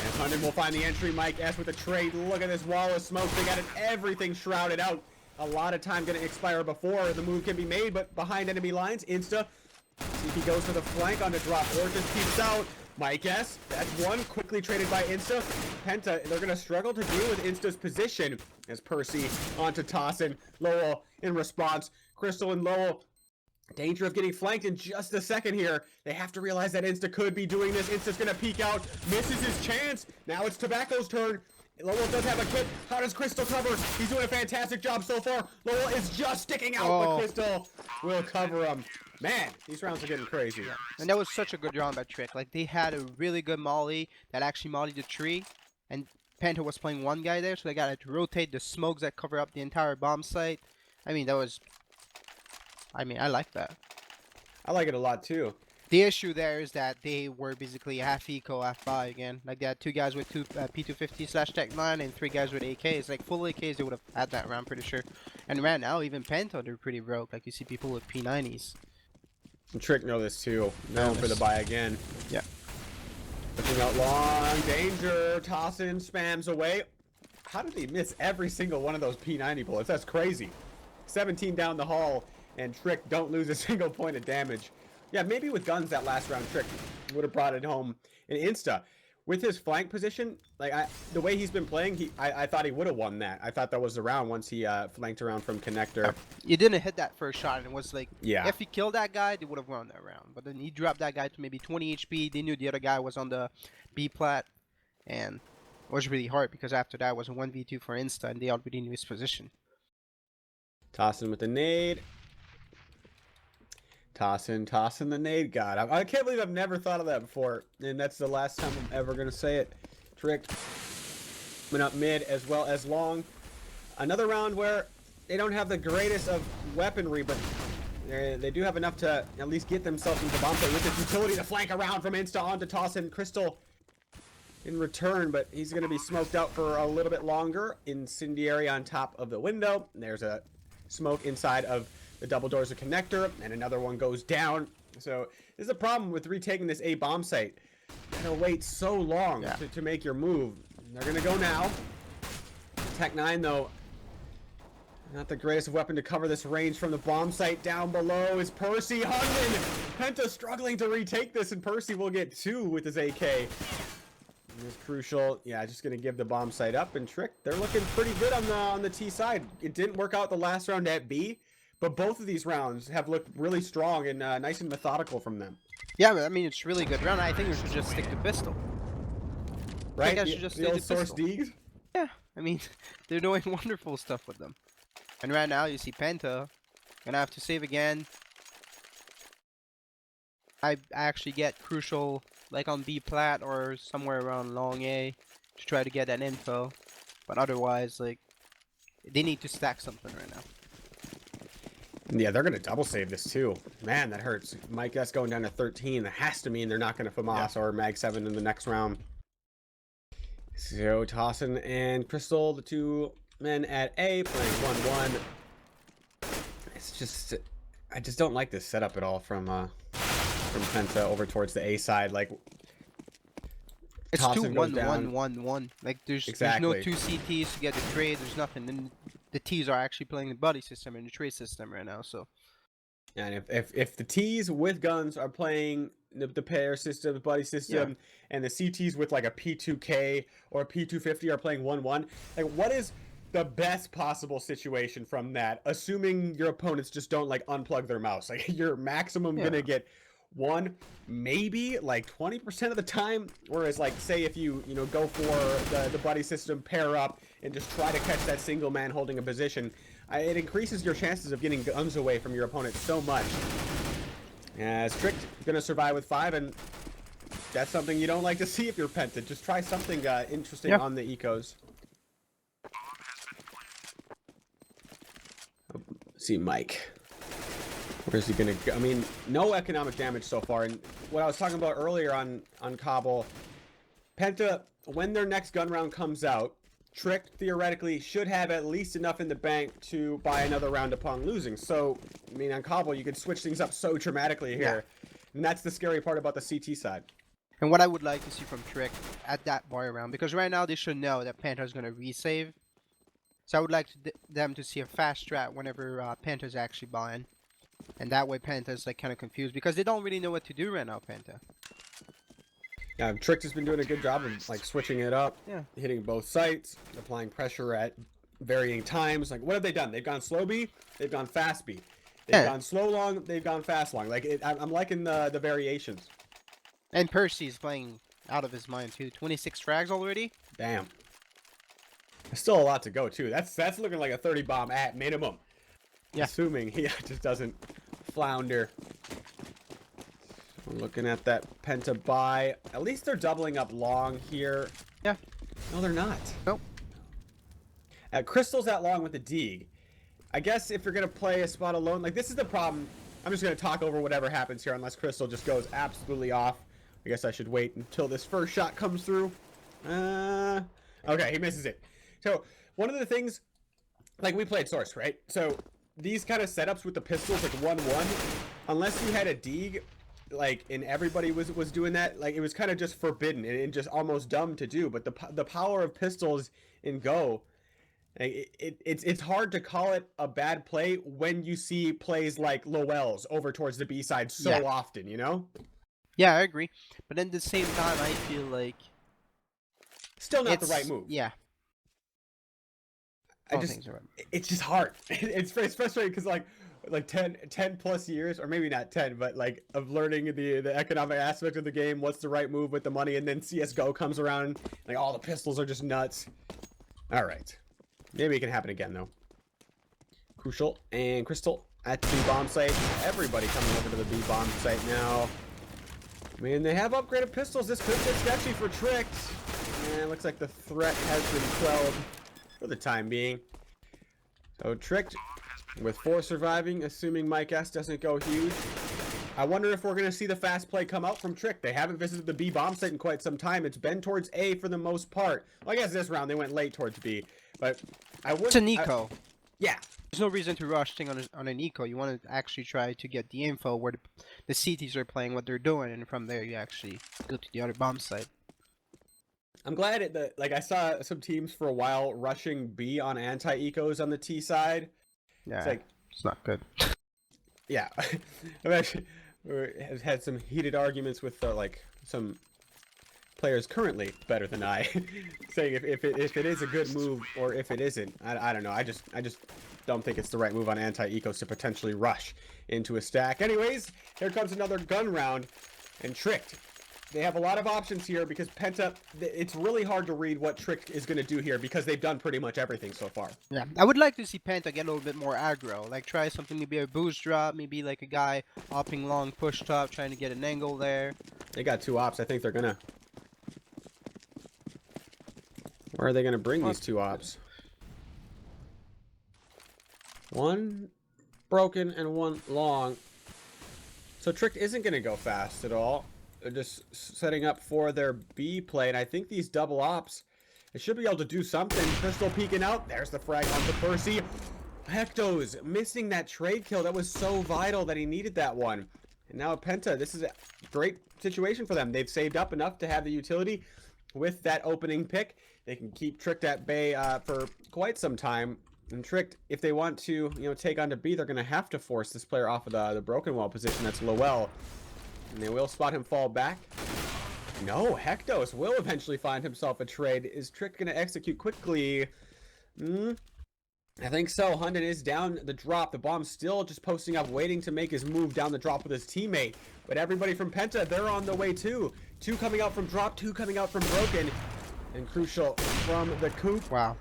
And Hunden will find the entry. Mike S with a trade. Look at this wall of smoke. They got everything shrouded out. A lot of time going to expire before the move can be made, but behind enemy lines, Insta. See if he goes for the flank on the drop or just keeps out. Mike S, that's one quickly traded by Insta. Penta, they're going to struggle to deal with Insta's position as Percy onto Tossin. Lowell in response. Crystal and Lowell, danger of getting flanked in just a second here. They have to realize that Insta could be doing this. Insta's going to peek out, misses his chance. Now it's Tobacco's turn. Lowell does have a kit. How does Crystal cover? He's doing a fantastic job so far. Lowell is just sticking out, but Crystal will cover him. Man, these rounds are getting crazy. Yeah. And that was such a good round by Trick. Like, they had a really good molly that actually mollied the tree, and Penta was playing one guy there, so they got to rotate the smokes that cover up the entire bomb site. I mean, I like that. I like it a lot too. The issue there is that they were basically half eco, half buy again. Like, they had 2 guys with P250/Tech9 and 3 guys with AKs. Like, full AKs, they would have had that round, pretty sure. And right now, even Penta, they're pretty broke. Like, you see people with P90s. And Trick know this too. Known for the buy again. Yeah. Pushing out long, danger. Tossin spams away. How did he miss every single one of those P90 bullets? That's crazy. 17 down the hall, and Trick don't lose a single point of damage. Yeah, maybe with guns that last round, Trick would have brought it home in Insta. With his flank position, like the way he's been playing, I thought he would have won that. I thought that was the round once he flanked around from connector. You didn't hit that first shot, and it was like, yeah, if he killed that guy, they would have won that round. But then he dropped that guy to maybe 20 HP. They knew the other guy was on the B plat, and it was really hard because after that was a 1v2 for Insta, and they already knew his position. Tossin with the nade. Tossin the nade. God, I can't believe I've never thought of that before, and that's the last time I'm ever gonna say it. Trick went up mid as well as long. Another round where they don't have the greatest of weaponry, but they do have enough to at least get themselves into bomb play with this utility to flank around from Insta onto Tossin. Crystal in return, but he's gonna be smoked out for a little bit longer. Incendiary on top of the window. There's a smoke inside of the double doors of connector, and another one goes down. So this is a problem with retaking this A bomb site. You gotta wait so long to make your move. They're gonna go now. Tech9 though, not the greatest weapon to cover this range from the bomb site. Down below is Percy Hunden. Penta struggling to retake this, and Percy will get 2 with his AK. It's crucial. Yeah, just gonna give the bomb site up, and Trick, they're looking pretty good on the T side. It didn't work out the last round at B, but both of these rounds have looked really strong and nice and methodical from them. Yeah, I mean, it's really good round. I think we should just stick to pistol. Right? I think I should just the stick old to Source pistol. Deegs? Yeah, I mean, they're doing wonderful stuff with them. And right now, you see Penta gonna have to save again. I actually get crucial, like on B plat or somewhere around long A, to try to get that info. But otherwise, like, they need to stack something right now. Yeah, they're going to double save this too. Man, that hurts. Mike S going down to 13. That has to mean they're not going to FAMAS or Mag 7 in the next round. So Tossin and Crystal, the 2 men at A, playing 1-1. It's just, I just don't like this setup at all from Penta over towards the A side. Like, it's 2-1-1-1-1. Like, there's no 2 CTs to get the trade. There's nothing. And the T's are actually playing the buddy system and the trade system right now. So, and if the T's with guns are playing the pair system, the buddy system, and the CTs with like a P2K or a P250 are playing 1-1, like, what is the best possible situation from that? Assuming your opponents just don't like unplug their mouse, like you're maximum gonna get 1, maybe like 20% of the time. Whereas, like, say if you go for the buddy system, pair up and just try to catch that single man holding a position, it increases your chances of getting guns away from your opponent so much. Strict gonna survive with 5, and that's something you don't like to see if you're Penta. Just try something interesting on the ecos. See Mike. Where's he gonna go? I mean, no economic damage so far. And what I was talking about earlier on Cobble, Penta, when their next gun round comes out, Trick theoretically should have at least enough in the bank to buy another round upon losing. So, I mean, on Cobble, you could switch things up so dramatically here. And that's the scary part about the CT side. And what I would like to see from Trick at that bar round, because right now they should know that Penta's gonna resave. So I would like them to see a fast strat whenever Penta's actually buying. And that way Penta's like kind of confused because they don't really know what to do right now, Penta. Yeah, Trick has been doing a good job of like switching it up, Yeah. hitting both sites, applying pressure at varying times. Like, what have they done? They've gone slow B, they've gone fast B. They've gone slow long, they've gone fast long. Like, I'm liking the variations. And Percy's playing out of his mind too. 26 frags already. Damn. There's still a lot to go too. That's looking like a 30 bomb at minimum. Yeah. Assuming he just doesn't flounder. I'm looking at that Penta buy. At least they're doubling up long here. Yeah. No, they're not. Nope. Crystal's that long with the Deeg. I guess if you're going to play a spot alone, like this is the problem. I'm just going to talk over whatever happens here unless Crystal just goes absolutely off. I guess I should wait until this first shot comes through. Okay, he misses it. So one of the things, like we played Source, right? So these kind of setups with the pistols, like 1-1, unless you had a Deeg, like, and everybody was doing that, like, it was kind of just forbidden and just almost dumb to do. But the power of pistols in Go, like, it's hard to call it a bad play when you see plays like Lowell's over towards the B side so often, you know? Yeah, I agree. But at the same time, I feel like still not the right move. Yeah. It's just hard. It's frustrating because like 10 plus years, or maybe not 10, but like of learning the economic aspect of the game, what's the right move with the money, and then CSGO comes around, like all the pistols are just nuts. All right. Maybe it can happen again though. Crucial and Crystal at the B bomb site. Everybody coming over to the B bomb site now. I mean, they have upgraded pistols. This could get sketchy for Tricked. And it looks like the threat has been quelled for the time being. So Tricked with 4 surviving, assuming Mike S doesn't go huge. I wonder if we're going to see the fast play come out from Trick. They haven't visited the B bomb site in quite some time. It's been towards A for the most part. Well, I guess this round they went late towards B, but I would. It's an eco. Yeah. There's no reason to rush thing on an eco. You want to actually try to get the info where the CTs are playing, what they're doing, and from there you actually go to the other bomb site. I'm glad that, like, I saw some teams for a while rushing B on anti-ecos on the T side. Yeah, it's like, it's not good. Yeah, I've actually had some heated arguments with like some players currently better than I, saying if it is a good move or if it isn't. I don't know. I just don't think it's the right move on anti-ecos to potentially rush into a stack. Anyways, here comes another gun round, and Tricked. They have a lot of options here because Penta, it's really hard to read what Trick is going to do here because they've done pretty much everything so far. Yeah, I would like to see Penta get a little bit more aggro. Like try something, maybe a boost drop, maybe like a guy hopping long push top, trying to get an angle there. They got 2 ops. I think they're going to... Where are they going to bring these 2 ops? 1 broken and 1 long. So Trick isn't going to go fast at all. They're just setting up for their B play, and I think these double ops, they should be able to do something. Crystal peeking out. There's the frag onto Percy. Hecto's missing that trade kill. That was so vital that he needed that one. And now Penta, this is a great situation for them. They've saved up enough to have the utility with that opening pick. They can keep Tricked at bay for quite some time. And Tricked, if they want to, take on to B, they're going to have to force this player off of the broken wall position. That's Lowell. And they will spot him fall back. No, Hectos will eventually find himself a trade. Is Trick going to execute quickly? I think so. Hunden is down the drop. The bomb's still just posting up, waiting to make his move down the drop with his teammate. But everybody from Penta, they're on the way too. 2 coming out from drop, 2 coming out from broken. And Crucial from the coop. Wow.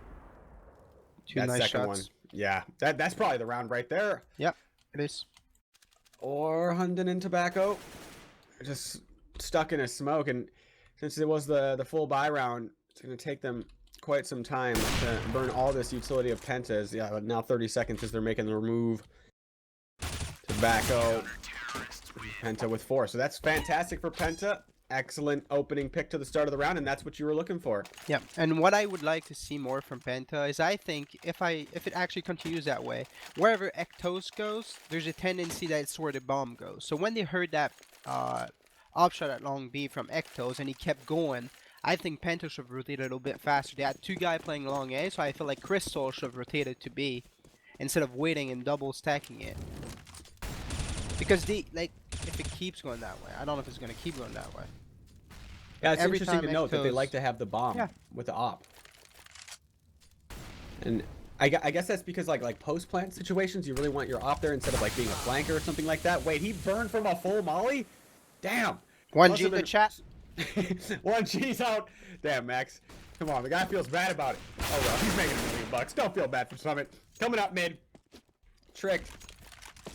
2 nice shots. One. Yeah, that's probably the round right there. Yep, it is. Or Hunden and Tobacco. Just stuck in a smoke, and since it was the full buy round, it's going to take them quite some time to burn all this utility of Pentas. Yeah, now 30 seconds as they're making the move. Tobacco, Penta with 4. So that's fantastic for Penta. Excellent opening pick to the start of the round, and that's what you were looking for. Yeah, and what I would like to see more from Penta is I think if it actually continues that way, wherever Ectos goes, there's a tendency that it's where the bomb goes. So when they heard that option at long B from Ectos, and he kept going. I think Penta should have rotated a little bit faster. They had 2 guys playing long A, so I feel like Crystal should have rotated to B instead of waiting and double stacking it. Because if it keeps going that way, I don't know if it's gonna keep going that way. Yeah, it's Every interesting time to note that they Ectos- like to have the bomb Yeah. with the op. And I guess that's because like post plant situations, you really want your op there instead of like being a flanker or something like that. Wait, he burned from a full molly? Damn. 1G in the chat. 1G's out. Damn, Max. Come on, the guy feels bad about it. Oh well, he's making $1 million. Don't feel bad for Summit. Coming up mid. Tricked.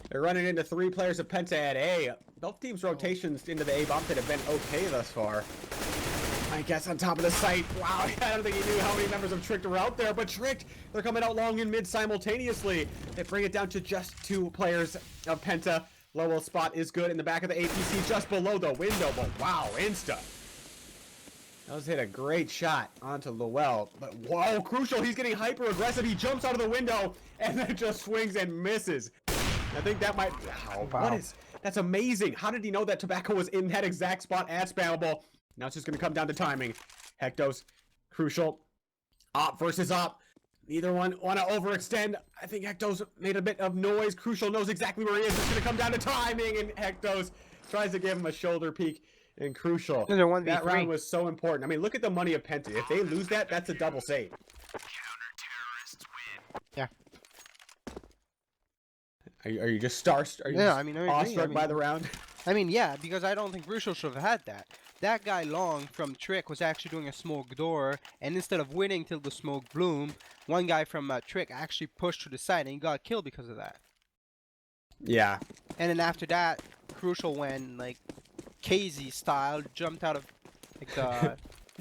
They're running into 3 players of Penta at A. Both teams' rotations into the A bomb pit have been okay thus far. I guess on top of the site. Wow, I don't think he knew how many members of Tricked were out there, but Tricked, they're coming out long and mid simultaneously. They bring it down to just 2 players of Penta. Lowell spot is good in the back of the APC just below the window, but wow, insta. Those hit a great shot onto Lowell, but whoa, Crucial, he's getting hyper aggressive. He jumps out of the window and then just swings and misses. I think that might, wow. That's amazing. How did he know that Tobacco was in that exact spot at Spammable? Now it's just going to come down to timing. Hectos, Crucial, op versus op. Neither one want to overextend. I think Hectos made a bit of noise. Crucial knows exactly where he is. It's going to come down to timing, and Hectos tries to give him a shoulder peek. And Crucial, that round was so important. I mean, look at the money of Penta. If they lose that, that's a double save. Yeah. Are you just starstruck? Yeah, I mean, awestruck by the round? I mean, yeah, because I don't think Crucial should have had that. That guy long from Trick was actually doing a smoke door, and instead of waiting till the smoke bloomed, one guy from Trick actually pushed to the side, and he got killed because of that. Yeah. And then after that, Crucial went like KZ style, jumped out of like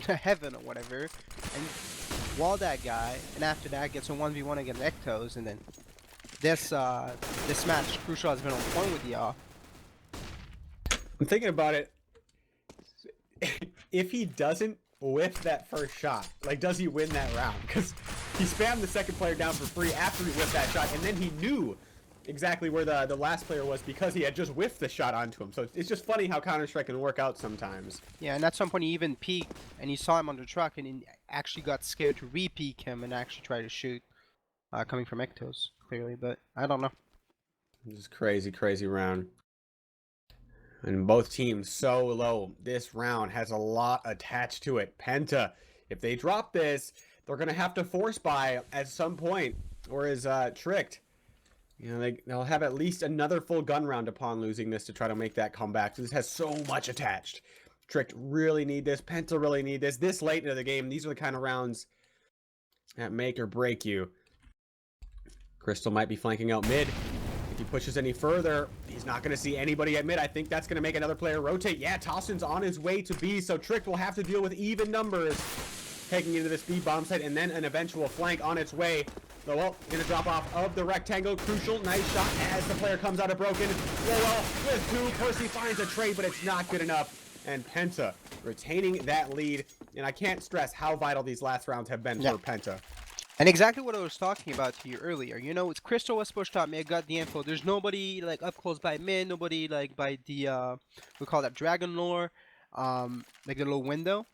the heaven or whatever, and walled that guy. And after that, gets a 1v1 against Ectos, and then this match, Crucial has been on point with the off. I'm thinking about it. If he doesn't whiff that first shot, like, does he win that round? Because he spammed the second player down for free after he whiffed that shot, and then he knew exactly where the last player was because he had just whiffed the shot onto him. So it's just funny how Counter-Strike can work out sometimes. Yeah, and at some point he even peeked, and he saw him on the truck, and he actually got scared to re-peek him and actually try to shoot, coming from Ectos, clearly, but I don't know. This is crazy, crazy round. And both teams so low. This round has a lot attached to it. Penta, if they drop this, they're going to have to force buy at some point. Whereas Tricked, you know, they'll have at least another full gun round upon losing this to try to make that comeback. So this has so much attached. Tricked really need this. Penta really need this. This late into the game, these are the kind of rounds that make or break you. Crystal might be flanking out mid. If he pushes any further, he's not going to see anybody at mid. I think that's going to make another player rotate. Yeah, Tossin's on his way to B, so Tricked will have to deal with even numbers taking into this B bomb site, and then an eventual flank on its way. Lowell going to drop off of the rectangle. Crucial, nice shot as the player comes out of broken. Lowell with 2. Percy finds a trade, but it's not good enough. And Penta retaining that lead. And I can't stress how vital these last rounds have been for Penta. And exactly what I was talking about to you earlier. You know, it's Crystal was pushed up mid, got the info. There's nobody like up close by mid, nobody like by the we call that dragon lore, like the little window.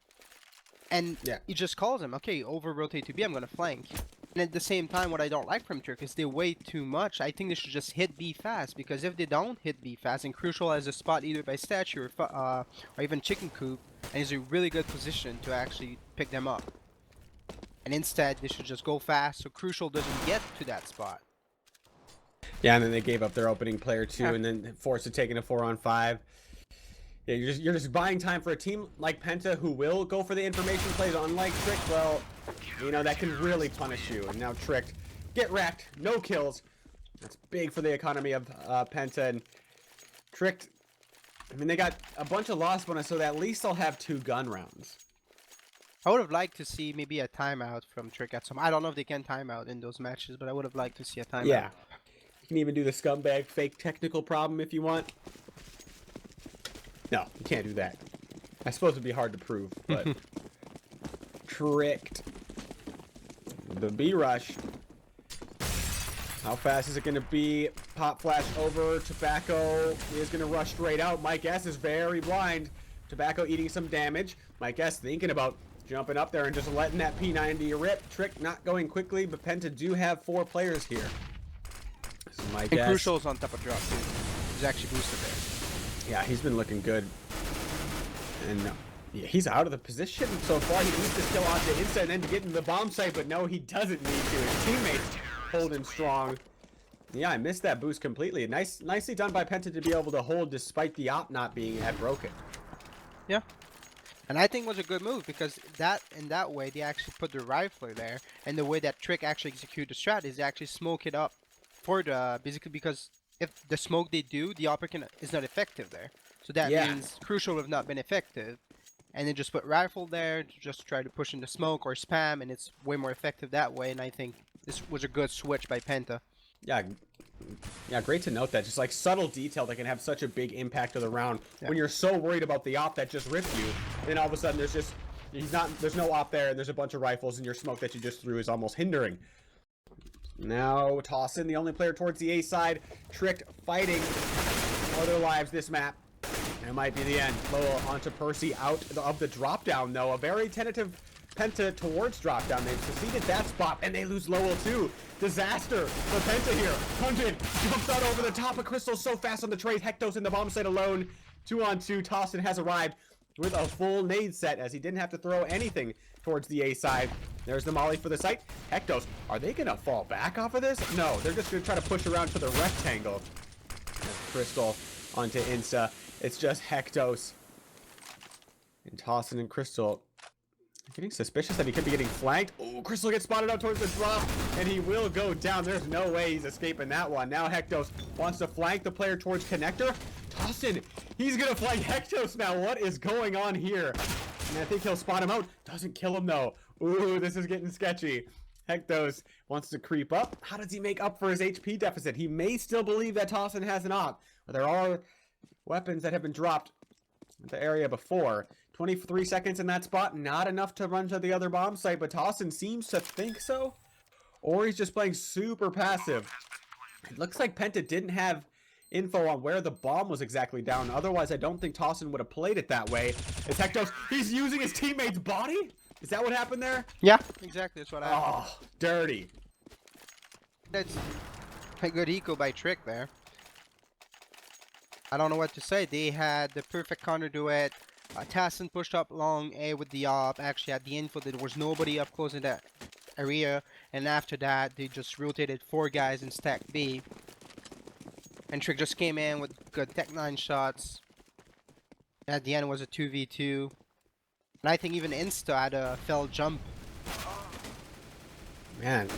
And he just calls him, okay, over rotate to B, I'm gonna flank. And at the same time, what I don't like from Trick is they wait too much. I think they should just hit B fast, because if they don't hit B fast, and Crucial has a spot either by statue or even chicken coop, and he's in a really good position to actually pick them up. And instead, they should just go fast so Crucial doesn't get to that spot. Yeah, and then they gave up their opening player too, and then forced to take in a 4-on-5. Yeah, you're just buying time for a team like Penta who will go for the information plays, unlike Tricked. Well, you know, that can really punish you. And now Tricked, get wrecked, no kills. That's big for the economy of Penta. And Tricked, I mean, they got a bunch of loss bonus, so at least they'll have 2 gun rounds. I would have liked to see maybe a timeout from Trick at some. I don't know if they can timeout in those matches, but I would have liked to see a timeout. Yeah, you can even do the scumbag fake technical problem if you want. No, you can't do that. I suppose it'd be hard to prove, but Tricked. The B rush. How fast is it going to be? Pop flash over. Tobacco is going to rush straight out. Mike S is very blind. Tobacco eating some damage. My guess thinking about jumping up there and just letting that P90 rip. Trick not going quickly, but Penta do have 4 players here. So my And guess. Crucial's on top of drop too. He's actually boosted there. Yeah, he's been looking good. And yeah, he's out of the position so far. He needs to kill onto Insta and then to get in the bomb site, but no, he doesn't need to. His teammates holding strong. Yeah, I missed that boost completely. Nicely done by Penta to be able to hold despite the op not being at broken. Yeah. And I think it was a good move because in that way they actually put the rifler there, and the way that Trick actually execute the strat is they actually smoke it up for the basically, because if the smoke they do, the upper is not effective there. So that means Crucial have not been effective. And then just put rifle there to just try to push in the smoke or spam, and it's way more effective that way. And I think this was a good switch by Penta. Yeah, great to note that. Just like subtle detail that can have such a big impact of the round. When you're so worried about the op that just ripped you, then all of a sudden there's no op there, and there's a bunch of rifles, and your smoke that you just threw is almost hindering. Now Tossin, the only player towards the A side. Trick fighting for their lives this map. It might be the end. Lowell onto Percy out of the drop down though. A very tentative Penta towards drop down. They've succeeded that spot, and they lose Lowell too. Disaster for Penta here. Hunted jumps out over the top of Crystal so fast on the trade. Hectos in the bomb site alone. 2-on-2. Tossin has arrived with a full nade set as he didn't have to throw anything towards the A side. There's the molly for the site. Hectos, are they gonna fall back off of this? No, they're just gonna try to push around to the rectangle. Crystal onto Insta. It's just Hectos. And Tossin and Crystal getting suspicious that he could be getting flanked. Oh, Crystal gets spotted out towards the drop, and he will go down. There's no way he's escaping that one. Now Hectos wants to flank the player towards connector. Tossin, he's gonna flank Hectos now. What is going on here? And I think he'll spot him out. Doesn't kill him though. Ooh, this is getting sketchy. Hectos wants to creep up. How does he make up for his HP deficit? He may still believe that Tossin has an op, but there are weapons that have been dropped in the area before. 23 seconds in that spot, not enough to run to the other bomb site, but Tossin seems to think so. Or he's just playing super passive. It looks like Penta didn't have info on where the bomb was exactly down. Otherwise, I don't think Tossin would have played it that way. It's Hectos. He's using his teammate's body? Is that what happened there? Yeah, exactly. That's what happened. Oh, dirty. That's a good eco by Trick there. I don't know what to say. They had the perfect counter duet. Tassin pushed up long A with the op. Actually had the info that there was nobody up close in that area. And after that, they just rotated 4 guys in stack B. And Trick just came in with good Tech 9 shots. And at the end, it was a 2v2. And I think even Insta had a fell jump. Man.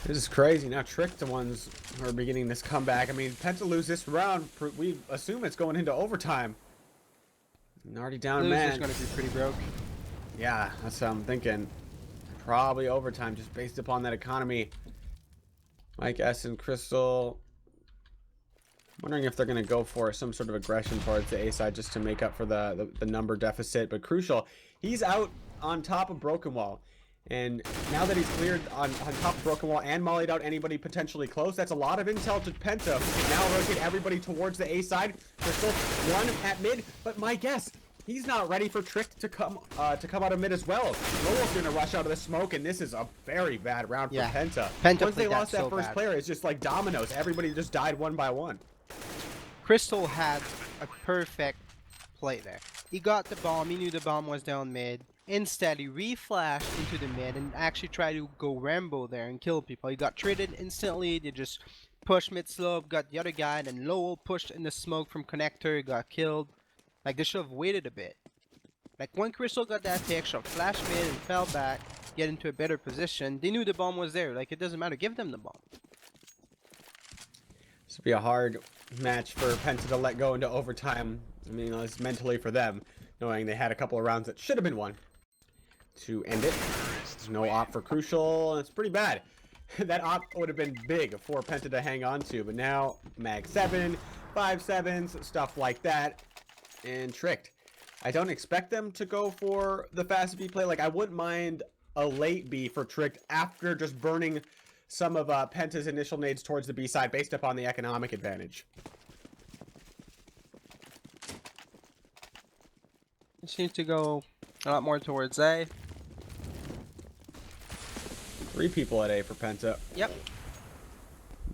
This is crazy. Now Trick the ones who are beginning this comeback. I mean, Penta lose this round. We assume it's going into overtime. And already down, man. Is going to be pretty broke. Yeah, that's what I'm thinking. Probably overtime, just based upon that economy. Mike S and Crystal. I'm wondering if they're going to go for some sort of aggression towards the A side just to make up for the number deficit. But Crucial, he's out on top of Broken Wall. And now that he's cleared on top of Broken Wall and mollied out anybody potentially close, that's a lot of intel to Penta. Now rotate everybody towards the A side. There's still one at mid, but my guess, he's not ready for Trick to come out of mid as well. Lowell's gonna rush out of the smoke, and this is a very bad round for Penta. Once they lost that first player, it's just like dominoes. Everybody just died one by one. Crystal had a perfect play there. He got the bomb. He knew the bomb was down mid. Instead, he re-flashed into the mid and actually tried to go Rambo there and kill people. He got traded instantly. They just pushed mid slope, got the other guy, and then Lowell pushed in the smoke from connector. He got killed. Like, they should have waited a bit. Like, when Crystal got that pick, shot flash mid and fell back, get into a better position, they knew the bomb was there. Like, it doesn't matter. Give them the bomb. This would be a hard match for Penta to let go into overtime. I mean, it's mentally for them, knowing they had a couple of rounds that should have been won. To end it, no op for Crucial, and it's pretty bad. That op would have been big for Penta to hang on to, but now mag 7, 5.7s, stuff like that, and tricked. I don't expect them to go for the fast B play. Like, I wouldn't mind a late B for tricked after just burning some of Penta's initial nades towards the B side based upon the economic advantage. Just need to go a lot more towards A. 3 people at A for Penta. Yep.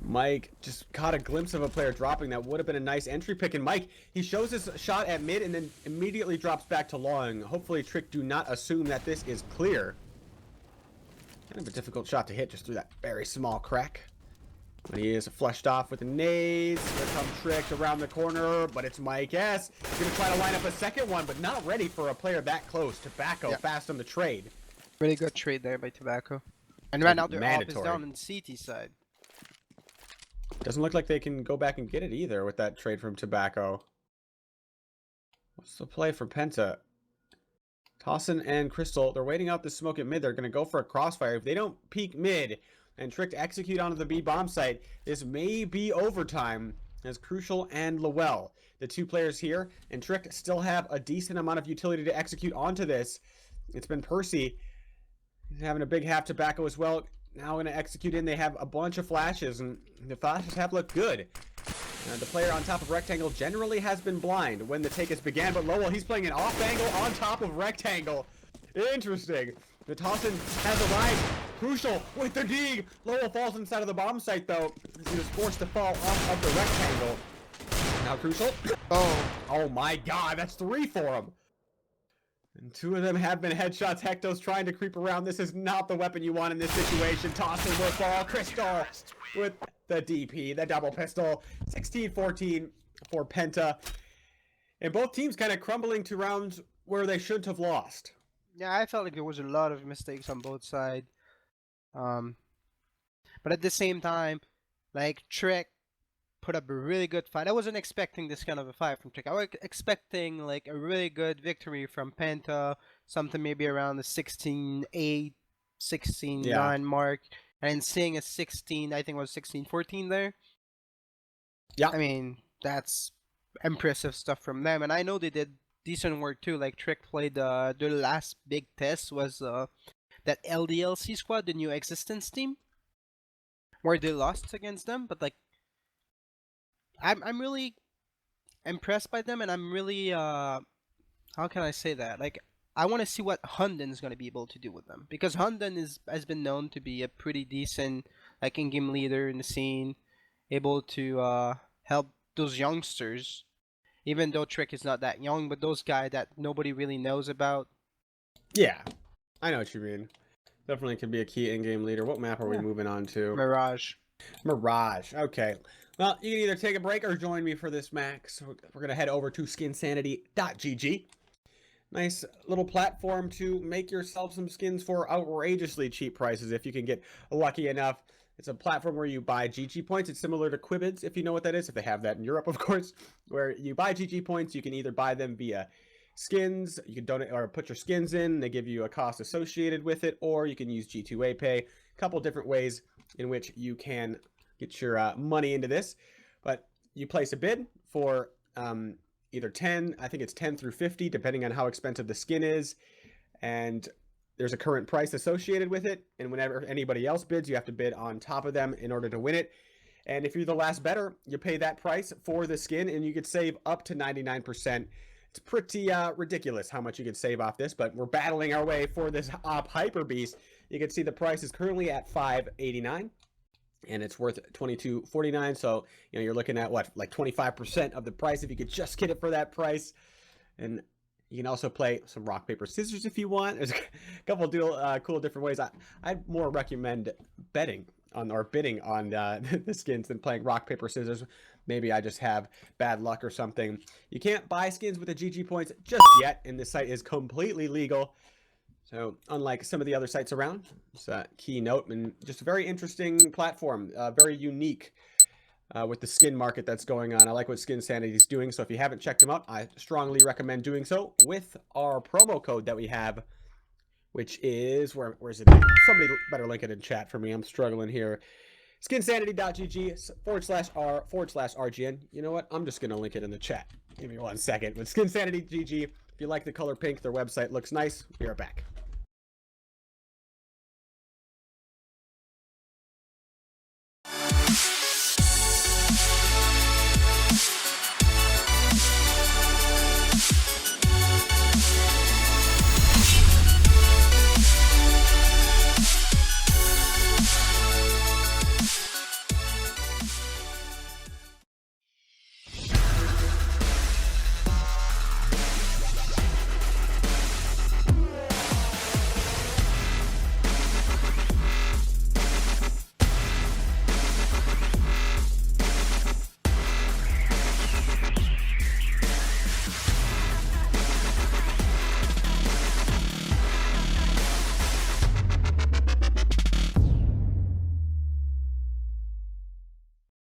Mike just caught a glimpse of a player dropping. That would have been a nice entry pick. And Mike, he shows his shot at mid and then immediately drops back to long. Hopefully Trick do not assume that this is clear. Kind of a difficult shot to hit just through that very small crack. But he is flushed off with the nades. Here comes Trick around the corner, but it's Mike S. He's going to try to line up a second one, but not ready for a player that close. Tobacco fast on the trade. Really good trade there by Tobacco. And right now their op is Mandatory. down on the CT side. Doesn't look like they can go back and get it either with that trade from Tobacco. What's the play for Penta? Tossin and Crystal, they're waiting out the smoke at mid. They're going to go for a crossfire. If they don't peek mid and Trick to execute onto the B bomb site, this may be overtime as Crucial and Lowell, the 2 players here, and Trick still have a decent amount of utility to execute onto this. It's been Percy. He's having a big half. Tobacco as well. Now going to execute in. They have a bunch of flashes, and the flashes have looked good. The player on top of Rectangle generally has been blind when the take has began, but Lowell, he's playing an off angle on top of Rectangle. Interesting. The Tossin has arrived. Crucial with the dig. Lowell falls inside of the bomb site, though. He was forced to fall off of the Rectangle. Now Crucial. Oh my god, that's 3 for him. And 2 of them have been headshots. Hecto's trying to creep around. This is not the weapon you want in this situation. Tossing with ball. Crystal with the DP, the double pistol. 16-14 for Penta. And both teams kind of crumbling to rounds where they shouldn't have lost. Yeah, I felt like there was a lot of mistakes on both sides. But at the same time, like, Trick put up a really good fight. I wasn't expecting this kind of a fight from Trick. I was expecting like a really good victory from Penta, something maybe around the 16-8, 16-9 mark, and seeing a 16, I think it was 16-14 there. Yeah. I mean, that's impressive stuff from them, and I know they did decent work too. Like Trick played their last big test was that LDLC squad, the New Existence team, where they lost against them, but like I'm really impressed by them, and I'm really how can I say that? Like, I want to see what Hunden is going to be able to do with them, because Hunden has been known to be a pretty decent like in-game leader in the scene, able to help those youngsters, even though Trick is not that young, but those guys that nobody really knows about. Yeah, I know what you mean. Definitely can be a key in-game leader. What map are we moving on to? Mirage. Mirage. Okay. Well, you can either take a break or join me for this, Max. We're going to head over to skinsanity.gg. Nice little platform to make yourself some skins for outrageously cheap prices if you can get lucky enough. It's a platform where you buy GG points. It's similar to Quibids, if you know what that is, if they have that in Europe, of course, where you buy GG points. You can either buy them via skins, you can donate or put your skins in, they give you a cost associated with it, or you can use G2A Pay. A couple different ways in which you can get your money into this, but you place a bid for either 10, I think it's 10 through 50, depending on how expensive the skin is, and there's a current price associated with it, and whenever anybody else bids, you have to bid on top of them in order to win it. And if you're the last bidder, you pay that price for the skin, and you could save up to 99%. It's pretty ridiculous how much you can save off this, but we're battling our way for this Hyper Beast. You can see the price is currently at $5.89. And it's worth $22.49, so you know you're looking at what, like 25% of the price if you could just get it for that price. And you can also play some rock paper scissors if you want. There's a couple of cool different ways. I'd more recommend bidding on the skins than playing rock paper scissors. Maybe I just have bad luck or something. You can't buy skins with the GG points just yet, and this site is completely legal. So unlike some of the other sites around, it's a key note, and just a very interesting platform, very unique with the skin market that's going on. I like what Skin Sanity is doing, so if you haven't checked them out, I strongly recommend doing so with our promo code that we have, which is, where's it? Somebody better link it in chat for me. I'm struggling here. Skinsanity.gg/r/RGN. You know what? I'm just going to link it in the chat. Give me 1 second. But Skinsanity.gg. If you like the color pink, their website looks nice. We are back.